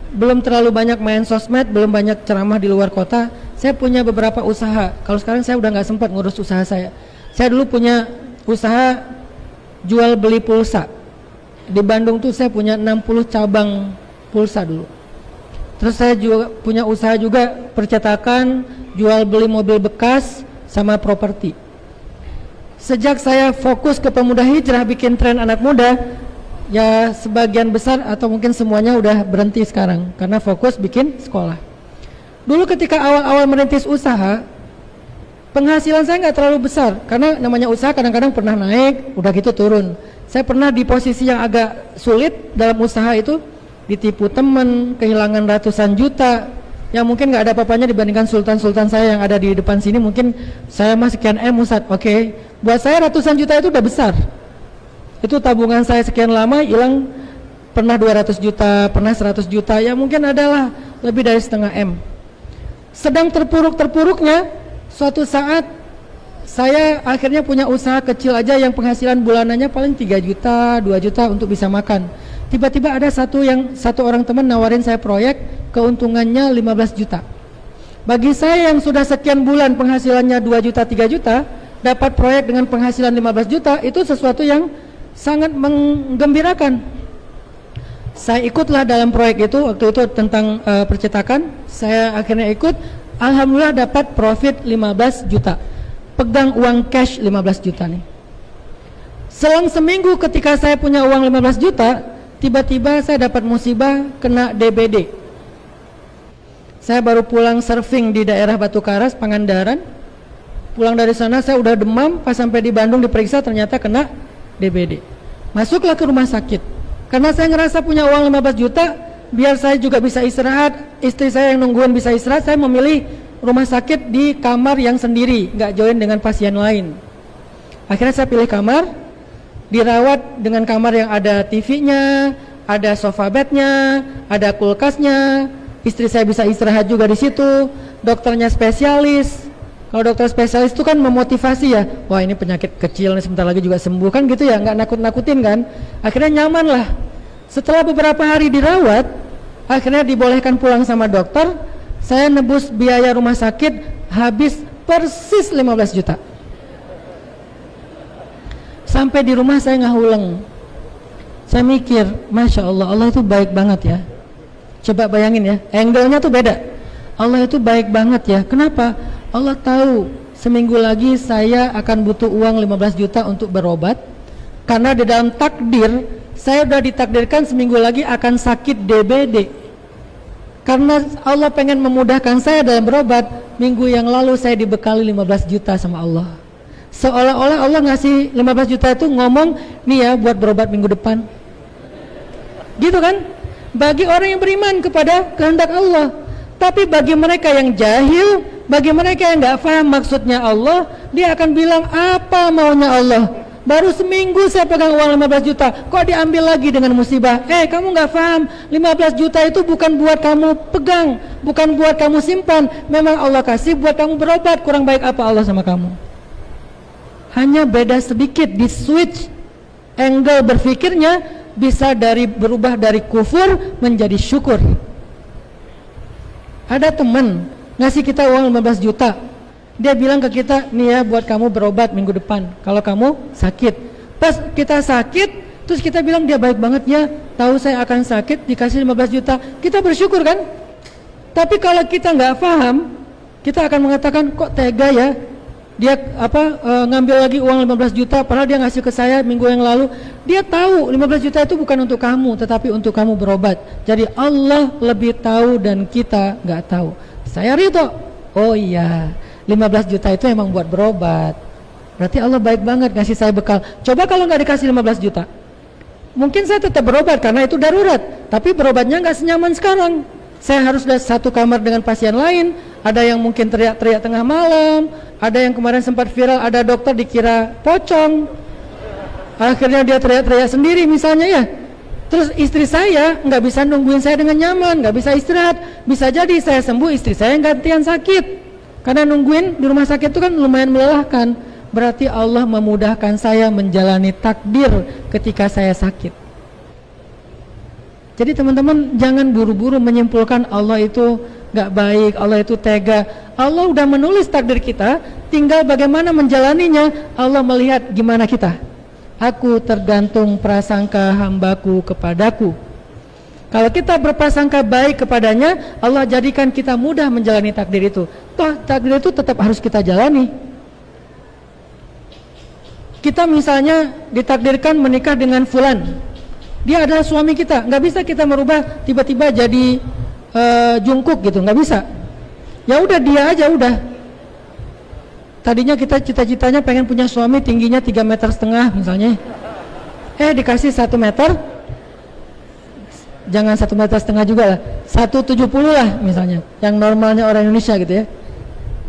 belum terlalu banyak main sosmed, belum banyak ceramah di luar kota. Saya punya beberapa usaha. Kalau sekarang saya udah nggak sempat ngurus usaha saya. Saya dulu punya usaha jual beli pulsa. Di Bandung tuh saya punya 60 cabang pulsa dulu. Terus saya juga punya usaha juga percetakan, jual beli mobil bekas sama properti. Sejak saya fokus ke pemuda hijrah bikin tren anak muda, ya sebagian besar atau mungkin semuanya udah berhenti sekarang karena fokus bikin sekolah. Dulu ketika awal-awal merintis usaha, penghasilan saya nggak terlalu besar karena namanya usaha kadang-kadang pernah naik, udah gitu turun. Saya pernah di posisi yang agak sulit dalam usaha itu, ditipu teman, kehilangan ratusan juta. Ya mungkin nggak ada apa-apanya dibandingkan sultan-sultan saya yang ada di depan sini. Mungkin saya mah sekian Ustadz, oke. Buat saya ratusan juta itu udah besar. Itu tabungan saya sekian lama hilang, pernah 200 juta, pernah 100 juta, ya mungkin adalah lebih dari setengah M. Sedang terpuruk-terpuruknya, suatu saat saya akhirnya punya usaha kecil aja yang penghasilan bulanannya paling 3 juta, 2 juta untuk bisa makan. Tiba-tiba ada satu orang teman nawarin saya proyek, keuntungannya 15 juta. Bagi saya yang sudah sekian bulan penghasilannya 2 juta, 3 juta, dapat proyek dengan penghasilan 15 juta, itu sesuatu yang sangat menggembirakan. Saya ikutlah dalam proyek itu, waktu itu tentang percetakan. Saya akhirnya ikut, alhamdulillah dapat profit 15 juta. Pegang uang cash 15 juta nih. Selang seminggu ketika saya punya uang 15 juta, tiba-tiba saya dapat musibah, kena DBD. Saya baru pulang surfing di daerah Batu Karas, Pangandaran. Pulang dari sana saya udah demam, pas sampai di Bandung diperiksa ternyata kena DBD. Masuklah ke rumah sakit. Karena saya ngerasa punya uang 15 juta, biar saya juga bisa istirahat, istri saya yang nungguin bisa istirahat, saya memilih rumah sakit di kamar yang sendiri, nggak join dengan pasien lain. Akhirnya saya pilih kamar, dirawat dengan kamar yang ada TV-nya, ada sofa bednya, ada kulkasnya. Istri saya bisa istirahat juga di situ. Dokternya spesialis. Kalau dokter spesialis itu kan memotivasi ya, wah ini penyakit kecil nih sebentar lagi juga sembuh kan gitu ya, nggak nakut-nakutin kan. Akhirnya nyaman lah. Setelah beberapa hari dirawat, akhirnya dibolehkan pulang sama dokter. Saya nebus biaya rumah sakit habis persis 15 juta. Sampai di rumah saya ngahuleng. Saya mikir, Masya Allah, Allah itu baik banget ya. Coba bayangin ya, angle-nya tuh beda. Allah itu baik banget ya. Kenapa? Allah tahu seminggu lagi saya akan butuh uang 15 juta untuk berobat. Karena di dalam takdir, saya sudah ditakdirkan seminggu lagi akan sakit DBD. Karena Allah pengen memudahkan saya dalam berobat, minggu yang lalu saya dibekali 15 juta sama Allah. Seolah-olah Allah ngasih 15 juta itu ngomong, nih ya buat berobat minggu depan. Gitu kan? Bagi orang yang beriman kepada kehendak Allah. Tapi bagi mereka yang jahil, bagi mereka yang nggak paham maksudnya Allah, dia akan bilang apa maunya Allah. Baru seminggu saya pegang uang 15 juta, kok diambil lagi dengan musibah? Kamu nggak paham, 15 juta itu bukan buat kamu pegang, bukan buat kamu simpan. Memang Allah kasih buat kamu berobat. Kurang baik apa Allah sama kamu? Hanya beda sedikit di switch angle berpikirnya, bisa berubah dari kufur menjadi syukur. Ada teman ngasih kita uang 15 juta, dia bilang ke kita, nih ya buat kamu berobat minggu depan kalau kamu sakit. Pas kita sakit, terus kita bilang dia baik banget ya, tahu saya akan sakit dikasih 15 juta, kita bersyukur kan? Tapi kalau kita nggak paham, kita akan mengatakan kok tega ya, dia ngambil lagi uang 15 juta padahal dia ngasih ke saya minggu yang lalu. Dia tahu 15 juta itu bukan untuk kamu, tetapi untuk kamu berobat. Jadi Allah lebih tahu dan kita nggak tahu. Saya ridho, oh iya 15 juta itu emang buat berobat, berarti Allah baik banget ngasih saya bekal. Coba kalau nggak dikasih 15 juta, mungkin saya tetap berobat karena itu darurat, tapi berobatnya nggak senyaman sekarang. Saya harus satu kamar dengan pasien lain, ada yang mungkin teriak-teriak tengah malam, ada yang kemarin sempat viral, ada dokter dikira pocong, akhirnya dia teriak-teriak sendiri misalnya ya. Terus istri saya nggak bisa nungguin saya dengan nyaman, nggak bisa istirahat. Bisa jadi saya sembuh, istri saya gantian sakit, karena nungguin di rumah sakit itu kan lumayan melelahkan. Berarti Allah memudahkan saya menjalani takdir ketika saya sakit. Jadi teman-teman jangan buru-buru menyimpulkan Allah itu gak baik, Allah itu tega. Allah udah menulis takdir kita, tinggal bagaimana menjalaninya. Allah melihat gimana kita. Aku tergantung prasangka hambaku kepadaku. Kalau kita berprasangka baik kepadanya, Allah jadikan kita mudah menjalani takdir itu. Toh takdir itu tetap harus kita jalani. Kita misalnya ditakdirkan menikah dengan fulan, dia adalah suami kita, nggak bisa kita merubah tiba-tiba jadi jungkuk gitu, nggak bisa. Ya udah dia aja udah. Tadinya kita cita-citanya pengen punya suami tingginya 3,5 meter misalnya, dikasih 1 meter, jangan 1,5 meter juga lah, 1,70 lah misalnya, yang normalnya orang Indonesia gitu ya.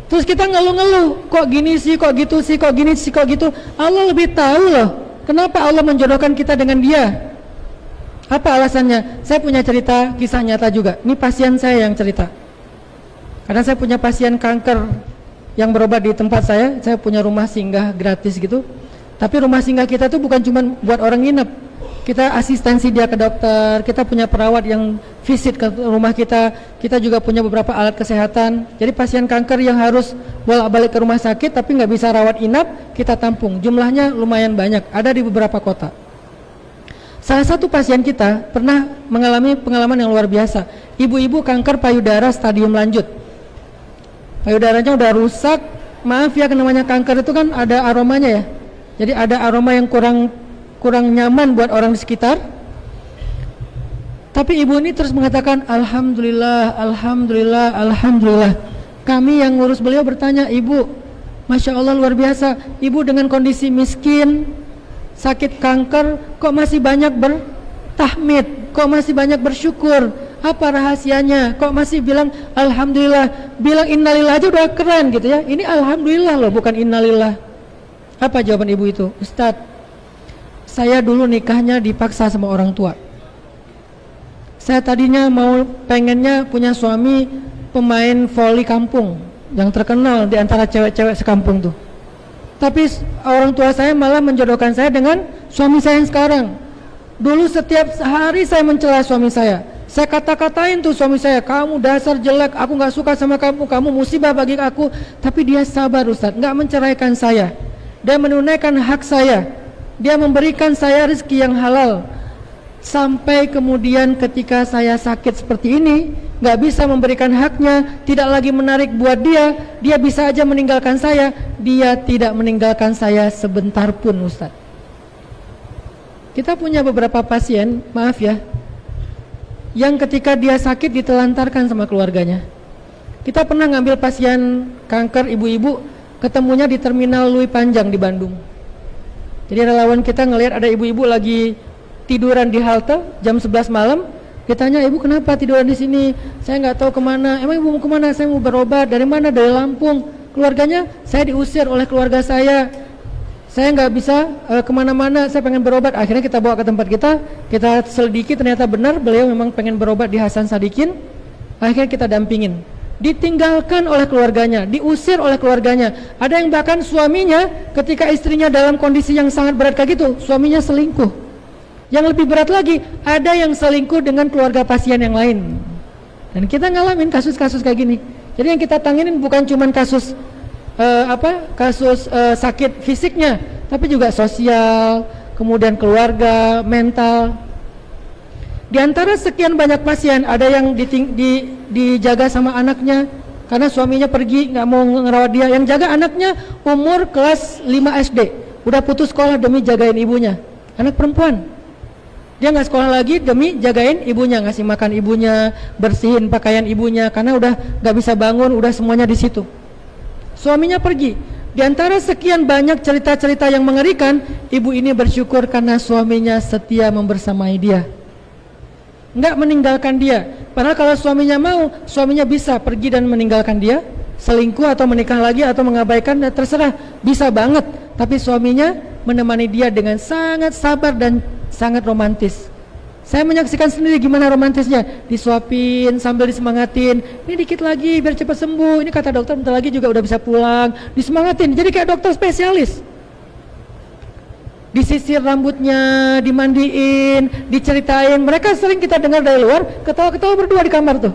Terus kita ngeluh-ngeluh, kok gini sih, kok gitu sih, kok gini sih, kok gitu. Allah lebih tahu loh, kenapa Allah menjodohkan kita dengan dia. Apa alasannya? Saya punya cerita kisah nyata juga. Ini pasien saya yang cerita. Karena saya punya pasien kanker yang berobat di tempat saya punya rumah singgah gratis gitu. Tapi rumah singgah kita tuh bukan cuma buat orang nginep. Kita asistensi dia ke dokter, kita punya perawat yang visit ke rumah kita. Kita juga punya beberapa alat kesehatan. Jadi pasien kanker yang harus bolak-balik ke rumah sakit tapi nggak bisa rawat inap, kita tampung. Jumlahnya lumayan banyak, ada di beberapa kota. Salah satu pasien kita pernah mengalami pengalaman yang luar biasa. Ibu-ibu kanker payudara stadium lanjut. Payudaranya udah rusak. Maaf ya, namanya kanker itu kan ada aromanya ya. Jadi ada aroma yang kurang nyaman buat orang di sekitar. Tapi ibu ini terus mengatakan, Alhamdulillah, Alhamdulillah, Alhamdulillah. Kami yang ngurus beliau bertanya, Ibu, Masya Allah luar biasa. Ibu dengan kondisi miskin, sakit kanker, kok masih banyak bertahmid, kok masih banyak bersyukur? Apa rahasianya? Kok masih bilang Alhamdulillah? Bilang innalillah aja udah keren gitu ya. Ini Alhamdulillah loh, bukan innalillah. Apa jawaban ibu itu? Ustadz, saya dulu nikahnya dipaksa sama orang tua. Saya tadinya pengennya punya suami pemain voli kampung yang terkenal di antara cewek-cewek sekampung tuh. Tapi orang tua saya malah menjodohkan saya dengan suami saya yang sekarang. Dulu setiap hari saya mencela suami saya. Saya kata-katain tuh suami saya, kamu dasar jelek, aku gak suka sama kamu, kamu musibah bagi aku. Tapi dia sabar Ustaz, gak menceraikan saya. Dia menunaikan hak saya. Dia memberikan saya rezeki yang halal. Sampai kemudian ketika saya sakit seperti ini, gak bisa memberikan haknya, tidak lagi menarik buat dia bisa aja meninggalkan saya. Dia tidak meninggalkan saya sebentar pun Ustaz. Kita punya beberapa pasien, maaf ya, yang ketika dia sakit ditelantarkan sama keluarganya. Kita pernah ngambil pasien kanker ibu-ibu, ketemunya di terminal Lui Panjang di Bandung. Jadi relawan kita ngelihat ada ibu-ibu lagi tiduran di halte jam 11 malam. Ditanya, ibu kenapa tiduran di sini? Saya nggak tahu kemana. Emang ibu mau kemana? Saya mau berobat. Dari mana? Dari Lampung. Keluarganya, saya diusir oleh keluarga saya. Saya nggak bisa kemana-mana, saya pengen berobat. Akhirnya kita bawa ke tempat kita selidiki, ternyata benar beliau memang pengen berobat di Hasan Sadikin. Akhirnya kita dampingin. Ditinggalkan oleh keluarganya, diusir oleh keluarganya. Ada yang bahkan suaminya ketika istrinya dalam kondisi yang sangat berat kayak gitu, suaminya selingkuh. Yang lebih berat lagi, ada yang selingkuh dengan keluarga pasien yang lain. Dan kita ngalamin kasus-kasus kayak gini. Jadi yang kita tanginin bukan cuma kasus sakit fisiknya, tapi juga sosial, kemudian keluarga, mental. Di antara sekian banyak pasien, ada yang dijaga sama anaknya karena suaminya pergi nggak mau ngerawat dia. Yang jaga anaknya umur kelas 5 SD, udah putus sekolah demi jagain ibunya. Anak perempuan, dia nggak sekolah lagi demi jagain ibunya, ngasih makan ibunya, bersihin pakaian ibunya, karena udah nggak bisa bangun, udah semuanya di situ. Suaminya pergi. Di antara sekian banyak cerita-cerita yang mengerikan, ibu ini bersyukur karena suaminya setia membersamai dia, nggak meninggalkan dia. Padahal kalau suaminya mau, suaminya bisa pergi dan meninggalkan dia, selingkuh atau menikah lagi atau mengabaikan, terserah, bisa banget. Tapi suaminya menemani dia dengan sangat sabar dan sangat romantis. Saya menyaksikan sendiri gimana romantisnya, disuapin sambil disemangatin, ini dikit lagi biar cepat sembuh, ini kata dokter bentar lagi juga udah bisa pulang, disemangatin, jadi kayak dokter spesialis. Disisir rambutnya, dimandiin, diceritain. Mereka sering kita dengar dari luar, ketawa-ketawa berdua di kamar tuh.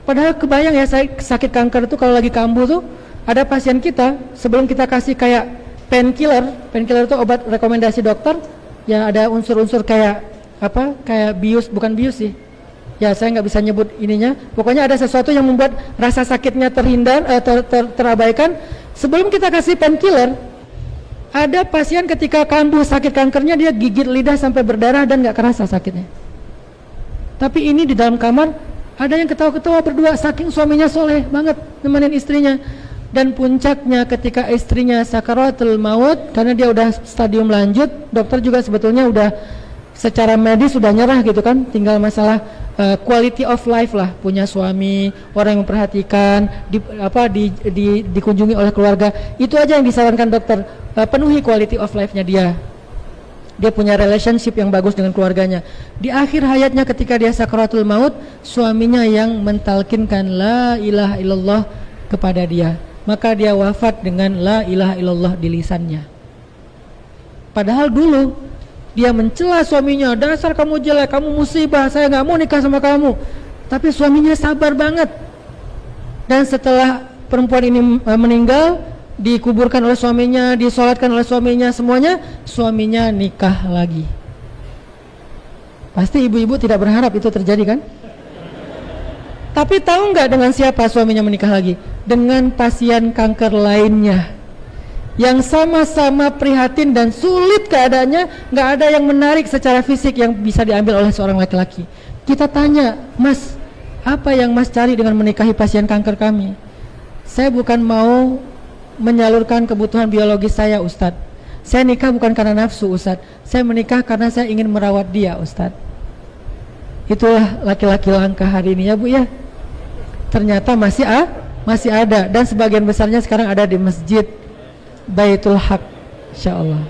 Padahal kebayang ya, saya sakit kanker itu kalau lagi kambuh tuh, ada pasien kita, sebelum kita kasih kayak painkiller itu obat rekomendasi dokter, ya ada unsur-unsur kayak bius, bukan bius sih ya, saya nggak bisa nyebut ininya, pokoknya ada sesuatu yang membuat rasa sakitnya terabaikan. Sebelum kita kasih painkiller, ada pasien ketika kambuh sakit kankernya, dia gigit lidah sampai berdarah dan nggak kerasa sakitnya. Tapi ini di dalam kamar ada yang ketawa-ketawa berdua, saking suaminya soleh banget nemenin istrinya. Dan puncaknya ketika istrinya sakaratul maut, karena dia udah stadium lanjut, dokter juga sebetulnya udah secara medis sudah nyerah gitu kan, tinggal masalah quality of life lah, punya suami, orang yang memperhatikan, dikunjungi oleh keluarga, itu aja yang disarankan dokter, penuhi quality of life-nya dia punya relationship yang bagus dengan keluarganya. Di akhir hayatnya ketika dia sakaratul maut, suaminya yang mentalkinkan la ilaha illallah kepada dia, maka dia wafat dengan la ilaha illallah di lisannya. Padahal dulu dia mencela suaminya, dasar kamu jelek, kamu musibah, saya nggak mau nikah sama kamu. Tapi suaminya sabar banget. Dan setelah perempuan ini meninggal, dikuburkan oleh suaminya, disolatkan oleh suaminya, semuanya, suaminya nikah lagi. Pasti ibu-ibu tidak berharap itu terjadi kan? Tapi tahu nggak dengan siapa suaminya menikah lagi? Dengan pasien kanker lainnya, yang sama-sama prihatin dan sulit keadaannya, nggak ada yang menarik secara fisik yang bisa diambil oleh seorang laki-laki. Kita tanya, Mas, apa yang Mas cari dengan menikahi pasien kanker kami? Saya bukan mau menyalurkan kebutuhan biologis saya, Ustadz. Saya nikah bukan karena nafsu, Ustadz. Saya menikah karena saya ingin merawat dia, Ustadz. Itulah laki-laki langka hari ini ya Bu ya. Ternyata masih ada, dan sebagian besarnya sekarang ada di masjid Baitul Haq, insyaallah.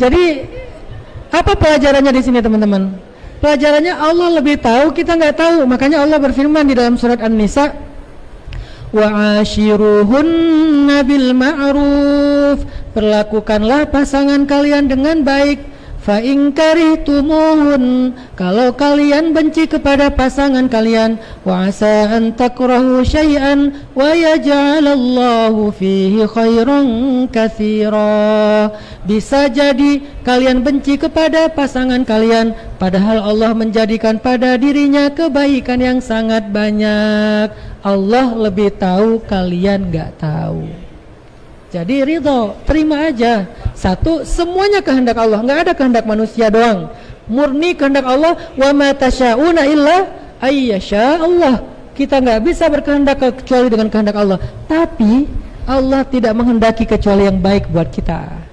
Jadi apa pelajarannya di sini teman-teman? Pelajarannya Allah lebih tahu, kita nggak tahu. Makanya Allah berfirman di dalam surat An-Nisa, wa ashiruhunna bil ma'ruf, perlakukanlah pasangan kalian dengan baik. Fa in karihtumuhun, kalau kalian benci kepada pasangan kalian, wa asa an takrahu syai'an wa yaj'alallahu fihi khairan katsira, bisa jadi kalian benci kepada pasangan kalian padahal Allah menjadikan pada dirinya kebaikan yang sangat banyak. Allah lebih tahu, kalian enggak tahu. Jadi ridho, terima aja. Satu, semuanya kehendak Allah, nggak ada kehendak manusia doang. Murni kehendak Allah. Wa ma tasyauna illa ayyasha Allah. Kita nggak bisa berkehendak kecuali dengan kehendak Allah. Tapi Allah tidak menghendaki kecuali yang baik buat kita.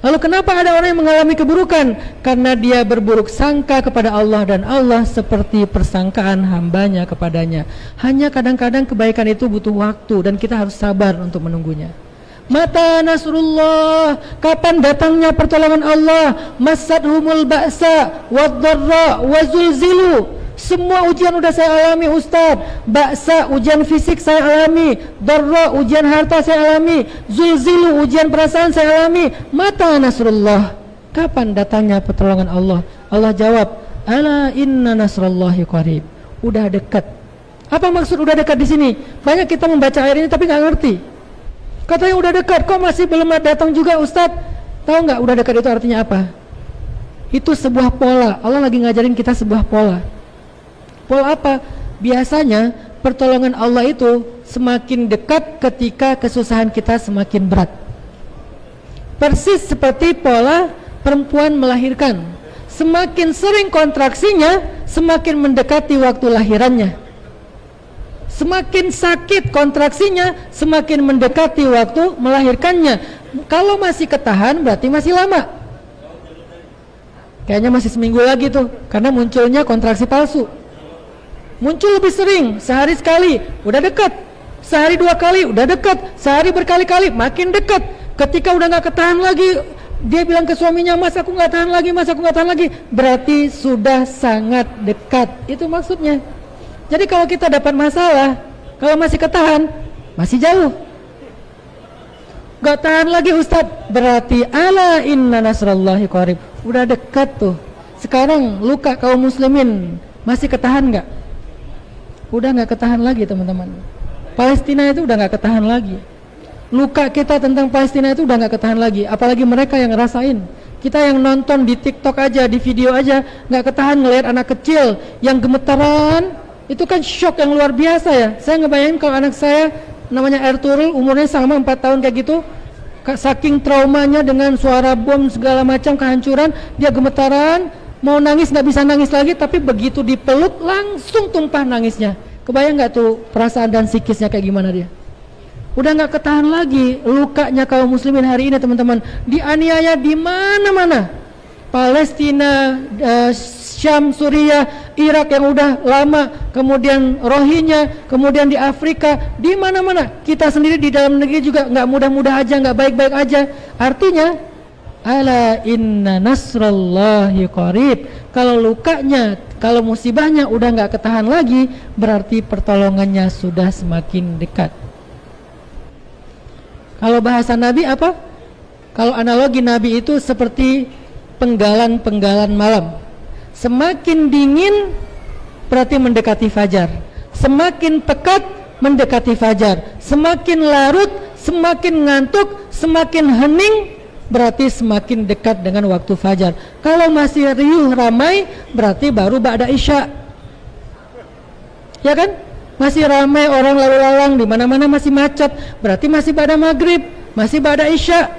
Lalu kenapa ada orang yang mengalami keburukan? Karena dia berburuk sangka kepada Allah, dan Allah seperti persangkaan hambanya kepadanya. Hanya kadang-kadang kebaikan itu butuh waktu dan kita harus sabar untuk menunggunya. Mata nasrullah, kapan datangnya pertolongan Allah? Masadhumul ba'sa wadh-dharra wazulzilu. Semua ujian udah saya alami Ustaz. Ba'sa ujian fisik saya alami, dharra ujian harta saya alami, zulzilu ujian perasaan saya alami. Mata nasrullah, kapan datangnya pertolongan Allah? Allah jawab, ala inna nasrullahi qarib. Udah dekat. Apa maksud udah dekat di sini? Banyak kita membaca ayat ini tapi nggak ngerti. Katanya udah dekat, kok masih belum datang juga Ustadz? Tahu nggak udah dekat itu artinya apa? Itu sebuah pola. Allah lagi ngajarin kita sebuah pola. Pola apa? Biasanya pertolongan Allah itu semakin dekat ketika kesusahan kita semakin berat. Persis seperti pola perempuan melahirkan. Semakin sering kontraksinya, semakin mendekati waktu lahirannya. Semakin sakit kontraksinya, semakin mendekati waktu melahirkannya. Kalau masih ketahan berarti masih lama. Kayaknya masih seminggu lagi tuh, karena munculnya kontraksi palsu. Muncul lebih sering, sehari sekali, udah dekat. Sehari 2 kali, udah dekat. Sehari berkali-kali, makin dekat. Ketika udah gak ketahan lagi, dia bilang ke suaminya, mas aku gak tahan lagi, mas aku gak tahan lagi. Berarti sudah sangat dekat. Itu maksudnya. Jadi kalau kita dapat masalah, kalau masih ketahan, masih jauh. Gak tahan lagi Ustadz, berarti ala inna nasrallahi qarib. Udah dekat tuh. Sekarang luka kaum muslimin masih ketahan gak? Udah gak ketahan lagi teman-teman. Palestina itu udah gak ketahan lagi. Luka kita tentang Palestina itu udah gak ketahan lagi. Apalagi mereka yang ngerasain. Kita yang nonton di TikTok aja, di video aja, gak ketahan ngelihat anak kecil yang gemetaran. Itu kan shock yang luar biasa ya. Saya ngebayangin kalau anak saya namanya Ertuğrul, umurnya sama 4 tahun kayak gitu, saking traumanya dengan suara bom segala macam kehancuran, dia gemetaran, mau nangis nggak bisa nangis lagi, tapi begitu dipeluk langsung tumpah nangisnya. Kebayang nggak tuh perasaan dan psikisnya kayak gimana dia? Udah nggak ketahan lagi lukanya kaum muslimin hari ini teman-teman, dianiaya di mana-mana. Palestina, Syam, Suriah, Irak yang udah lama, kemudian Rohingya, kemudian di Afrika, di mana-mana. Kita sendiri di dalam negeri juga nggak mudah-mudah aja, nggak baik-baik aja. Artinya, ala inna nasrallahi qarib. Kalau lukanya, kalau musibahnya udah nggak ketahan lagi, berarti pertolongannya sudah semakin dekat. Kalau bahasa Nabi apa? Kalau analogi Nabi itu seperti penggalan-penggalan malam. Semakin dingin berarti mendekati fajar. Semakin pekat mendekati fajar. Semakin larut, semakin ngantuk, semakin hening berarti semakin dekat dengan waktu fajar. Kalau masih riuh ramai berarti baru ba'da isya. Ya kan? Masih ramai orang lalu lalang, di mana-mana masih macet, berarti masih ba'da maghrib, masih ba'da isya.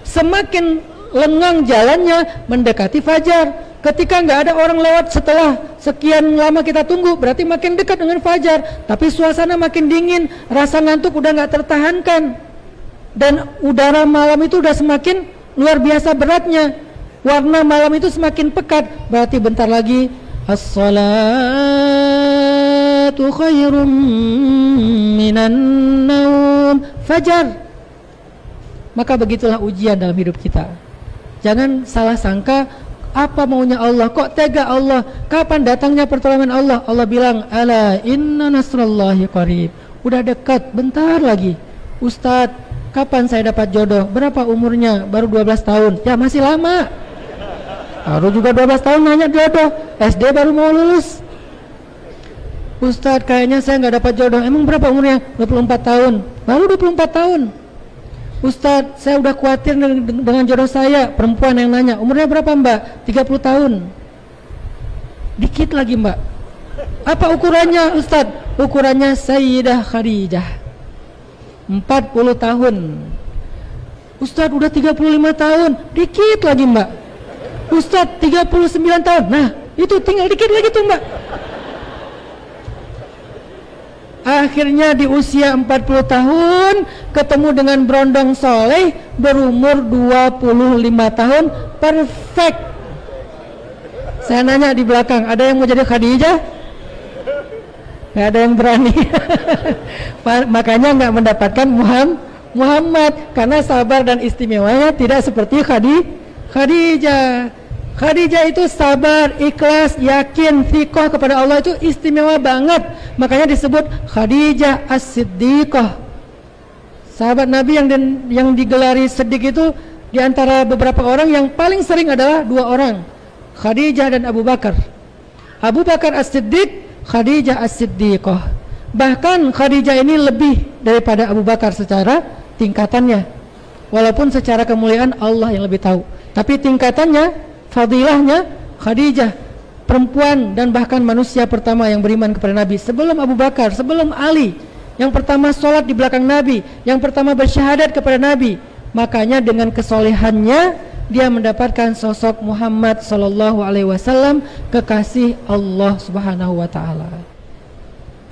Semakin lengang jalannya mendekati fajar. Ketika nggak ada orang lewat setelah sekian lama kita tunggu, berarti makin dekat dengan fajar. Tapi suasana makin dingin, rasa ngantuk udah nggak tertahankan, dan udara malam itu udah semakin luar biasa beratnya. Warna malam itu semakin pekat, berarti bentar lagi as-salatu khairum minan naum, fajar. Maka begitulah ujian dalam hidup kita. Jangan salah sangka, apa maunya Allah, kok tega Allah, kapan datangnya pertolongan Allah. Allah bilang ala inna nasrallahi qarib, udah dekat, bentar lagi. Ustadz, kapan saya dapat jodoh? Berapa umurnya? Baru 12 tahun. Ya masih lama. Baru juga 12 tahun nanya jodoh. SD baru mau lulus. Ustadz, kayaknya saya nggak dapat jodoh. Emang berapa umurnya? 24 tahun. Baru 24 tahun. Ustadz, saya udah khawatir dengan jodoh saya. Perempuan yang nanya, umurnya berapa mbak? 30 tahun. Dikit lagi mbak. Apa ukurannya Ustadz? Ukurannya Sayyidah Khadijah, 40 tahun. Ustadz udah 35 tahun. Dikit lagi mbak. Ustadz 39 tahun. Nah itu tinggal dikit lagi tuh mbak. Akhirnya di usia 40 tahun ketemu dengan Brondong Soleh berumur 25 tahun. Perfect. Saya nanya di belakang, ada yang mau jadi Khadijah? Gak ada yang berani. Makanya gak mendapatkan Muhammad, karena sabar dan istimewanya tidak seperti Khadijah. Khadijah itu sabar, ikhlas, yakin, thiqah kepada Allah, itu istimewa banget. Makanya disebut Khadijah As-Siddiqah. Sahabat Nabi yang digelari Siddiq itu di antara beberapa orang yang paling sering adalah dua orang, Khadijah dan Abu Bakar. Abu Bakar As-Siddiq, Khadijah As-Siddiqah. Bahkan Khadijah ini lebih daripada Abu Bakar secara tingkatannya. Walaupun secara kemuliaan Allah yang lebih tahu, tapi tingkatannya, fadilahnya, Khadijah perempuan dan bahkan manusia pertama yang beriman kepada Nabi sebelum Abu Bakar, sebelum Ali, yang pertama sholat di belakang Nabi, yang pertama bersyahadat kepada Nabi. Makanya dengan kesolehannya dia mendapatkan sosok Muhammad sallallahu alaihi wasallam, kekasih Allah Subhanahu wa taala.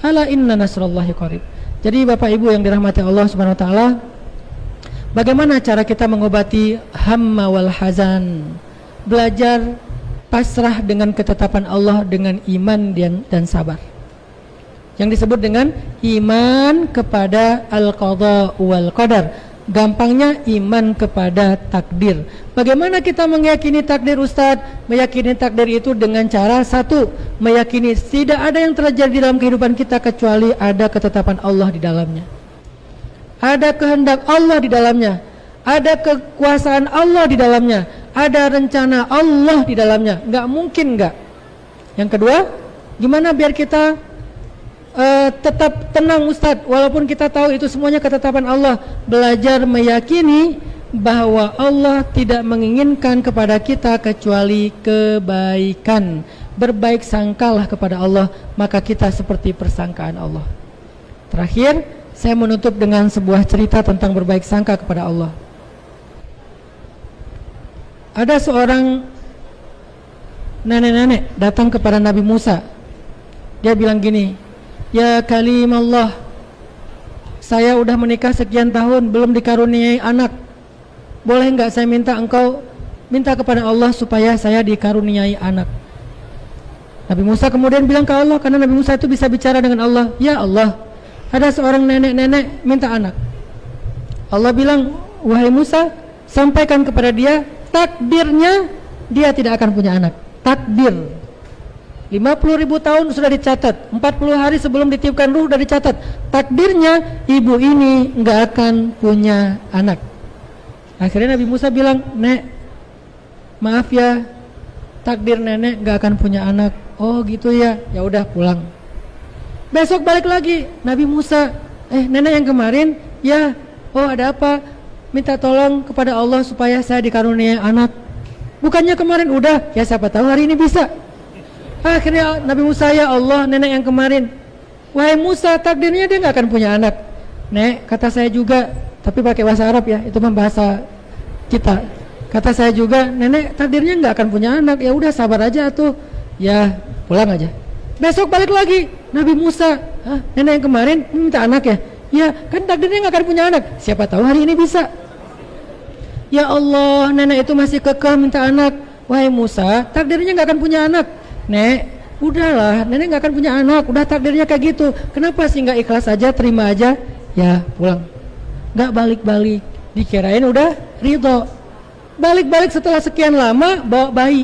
Ala inna nasrallahi qarib. Jadi Bapak Ibu yang dirahmati Allah Subhanahu wa taala, bagaimana cara kita mengobati hamma wal hazan? Belajar pasrah dengan ketetapan Allah dengan iman dan sabar, yang disebut dengan iman kepada al-qadha wal qadar. Gampangnya iman kepada takdir. Bagaimana kita meyakini takdir Ustadz? Meyakini takdir itu dengan cara satu, meyakini tidak ada yang terjadi dalam kehidupan kita kecuali ada ketetapan Allah di dalamnya, ada kehendak Allah di dalamnya, ada kekuasaan Allah di dalamnya, ada rencana Allah di dalamnya. Nggak mungkin nggak. Yang kedua, gimana biar kita tetap tenang Ustadz, walaupun kita tahu itu semuanya ketetapan Allah? Belajar meyakini bahwa Allah tidak menginginkan kepada kita kecuali kebaikan. Berbaik sangkalah kepada Allah, maka kita seperti persangkaan Allah. Terakhir, saya menutup dengan sebuah cerita tentang berbaik sangka kepada Allah. Ada seorang nenek-nenek datang kepada Nabi Musa. Dia bilang gini, ya kalim Allah, saya udah menikah sekian tahun belum dikaruniai anak. Boleh nggak saya minta engkau minta kepada Allah supaya saya dikaruniai anak? Nabi Musa kemudian bilang ke Allah, karena Nabi Musa itu bisa bicara dengan Allah. Ya Allah, ada seorang nenek-nenek minta anak. Allah bilang, wahai Musa, sampaikan kepada dia takdirnya dia tidak akan punya anak. Takdir 50.000 tahun sudah dicatat, 40 hari sebelum ditiupkan ruh sudah dicatat. Takdirnya ibu ini nggak akan punya anak. Akhirnya Nabi Musa bilang, nek, maaf ya, takdir nenek nggak akan punya anak. Oh gitu ya, ya udah pulang. Besok balik lagi, Nabi Musa, nenek yang kemarin, ya, oh ada apa? Minta tolong kepada Allah supaya saya dikaruniai anak. Bukannya kemarin udah? Ya siapa tahu hari ini bisa. Akhirnya Nabi Musa, ya Allah, nenek yang kemarin, wahai Musa, takdirnya dia nggak akan punya anak. Nek, kata saya juga, tapi pakai bahasa Arab ya, itu bahasa kita. Kata saya juga, nenek takdirnya nggak akan punya anak. Ya udah sabar aja tuh. Ya pulang aja. Besok balik lagi, Nabi Musa, nenek yang kemarin minta anak ya? Ya kan takdirnya nggak akan punya anak. Siapa tahu hari ini bisa. Ya Allah, nenek itu masih kekeh minta anak. Wahai Musa, takdirnya nggak akan punya anak. Nek, udahlah, nenek nggak akan punya anak. Udah takdirnya kayak gitu. Kenapa sih nggak ikhlas aja, terima aja? Ya pulang. Nggak balik-balik. Dikirain udah ridho. Balik-balik setelah sekian lama bawa bayi.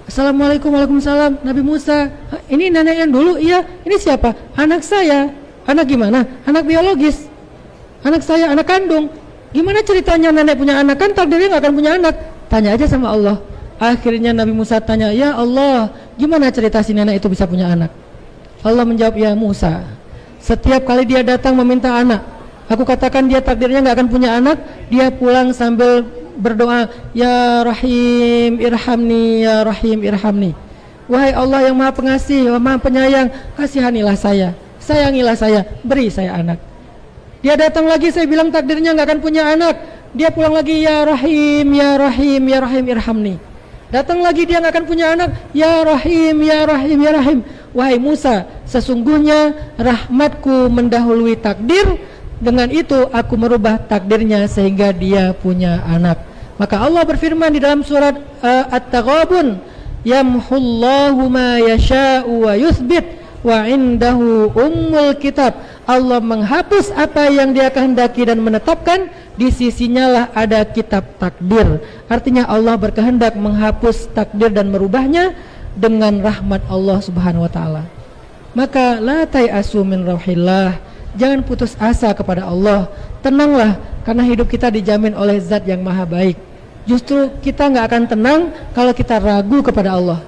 Assalamualaikum, waalaikumsalam. Nabi Musa, ini nenek yang dulu? Iya. Ini siapa? Anak saya. Anak gimana? Anak biologis. Anak saya, anak kandung. Gimana ceritanya nenek punya anak? Kan takdirnya gak akan punya anak. Tanya aja sama Allah. Akhirnya Nabi Musa tanya, ya Allah, gimana cerita si nenek itu bisa punya anak? Allah menjawab, ya Musa, setiap kali dia datang meminta anak, aku katakan dia takdirnya gak akan punya anak, dia pulang sambil berdoa, ya Rahim irhamni, ya Rahim irhamni. Wahai Allah yang maha pengasih, maha penyayang, kasihanilah saya, sayangilah saya, beri saya anak. Dia datang lagi, saya bilang takdirnya gak akan punya anak, dia pulang lagi, ya Rahim, ya Rahim, ya Rahim irhamni. Datang lagi dia gak akan punya anak, ya Rahim, ya Rahim, ya Rahim. Wahai Musa, sesungguhnya rahmatku mendahului takdir, dengan itu aku merubah takdirnya sehingga dia punya anak. Maka Allah berfirman di dalam surat At-Taghabun, yamhullahu ma yasha'u wa yuthbit wa indahu ummul kitab. Allah menghapus apa yang dia kehendaki dan menetapkan, di sisinya lah ada kitab takdir. Artinya Allah berkehendak menghapus takdir dan merubahnya dengan rahmat Allah Subhanahu wa taala. Maka la tai'asu min rauhillah, jangan putus asa kepada Allah. Tenanglah karena hidup kita dijamin oleh Zat yang maha baik. Justru kita nggak akan tenang kalau kita ragu kepada Allah.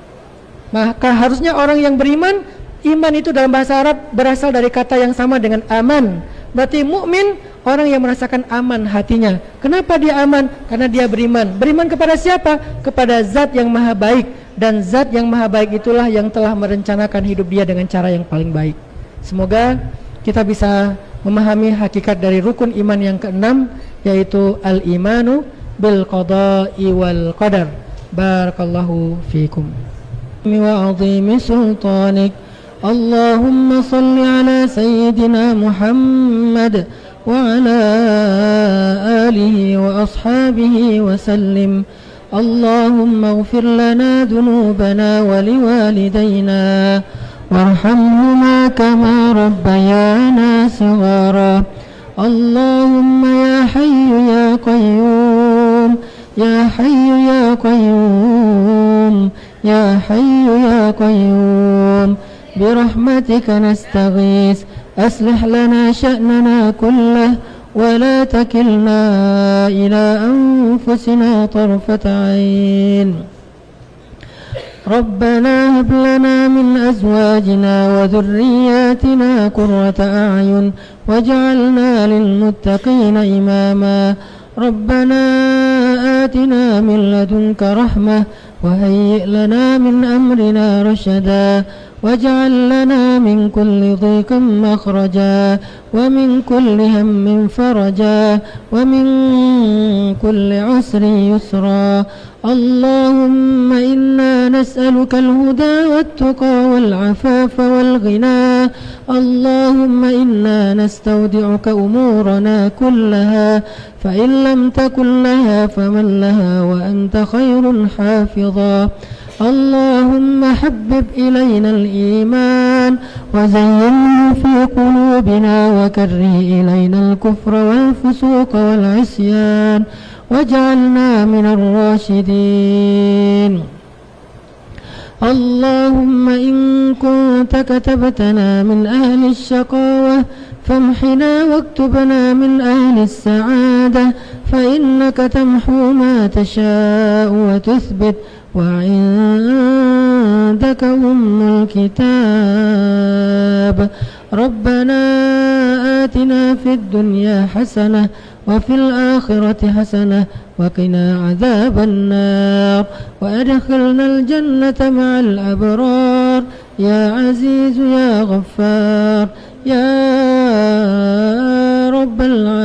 Maka harusnya orang yang beriman, iman itu dalam bahasa Arab berasal dari kata yang sama dengan aman. Berarti mukmin orang yang merasakan aman hatinya. Kenapa dia aman? Karena dia beriman. Beriman kepada siapa? Kepada Zat yang maha baik. Dan Zat yang maha baik itulah yang telah merencanakan hidup dia dengan cara yang paling baik. Semoga kita bisa memahami hakikat dari rukun iman yang keenam, yaitu al-imanu bil qada'i wal qadar. Barakallahu fikum. Wa 'azimi sultanik. Allahumma salli ala sayyidina Muhammad wa ala alihi wa ashabihi wa sallim. Allahumma ighfir lana dhunubana wa liwalidayna warhamhuma kama rabbayana saghara. Allahumma ya hayyu ya qayyum, ya hayyu ya qayyum, ya hayyu ya qayyum, برحمتك نستغيث أصلح لنا شأننا كله ولا تكلنا إلى أنفسنا طرفة عين. ربنا هب لنا من أزواجنا وذرياتنا قرة أعين واجعلنا للمتقين إماما. ربنا آتنا من لدنك رحمة وهيئ لنا من أمرنا رشدا واجعل لنا من كل ضيق مخرجا ومن كل هم فرجا ومن كل عسر يسرا. اللهم إنا نسألك الهدى والتقى والعفاف والغنى. اللهم إنا نستودعك أمورنا كلها فإن لم تكن لها فمن لها وأنت خير حافظا. اللهم حبب إلينا الإيمان وزينه في قلوبنا وكره إلينا الكفر والفسوق والعصيان واجعلنا من الراشدين. اللهم إن كنت كتبتنا من أهل الشقاوة فامحنا واكتبنا من أهل السعادة فإنك تمحو ما تشاء وتثبت وعندك الكتاب. ربنا آتنا في الدنيا حسنة وفي الآخرة حسنة وقنا عذاب النار وأدخلنا الجنة مع الأبرار يا عزيز يا غفار يا رب العالمين.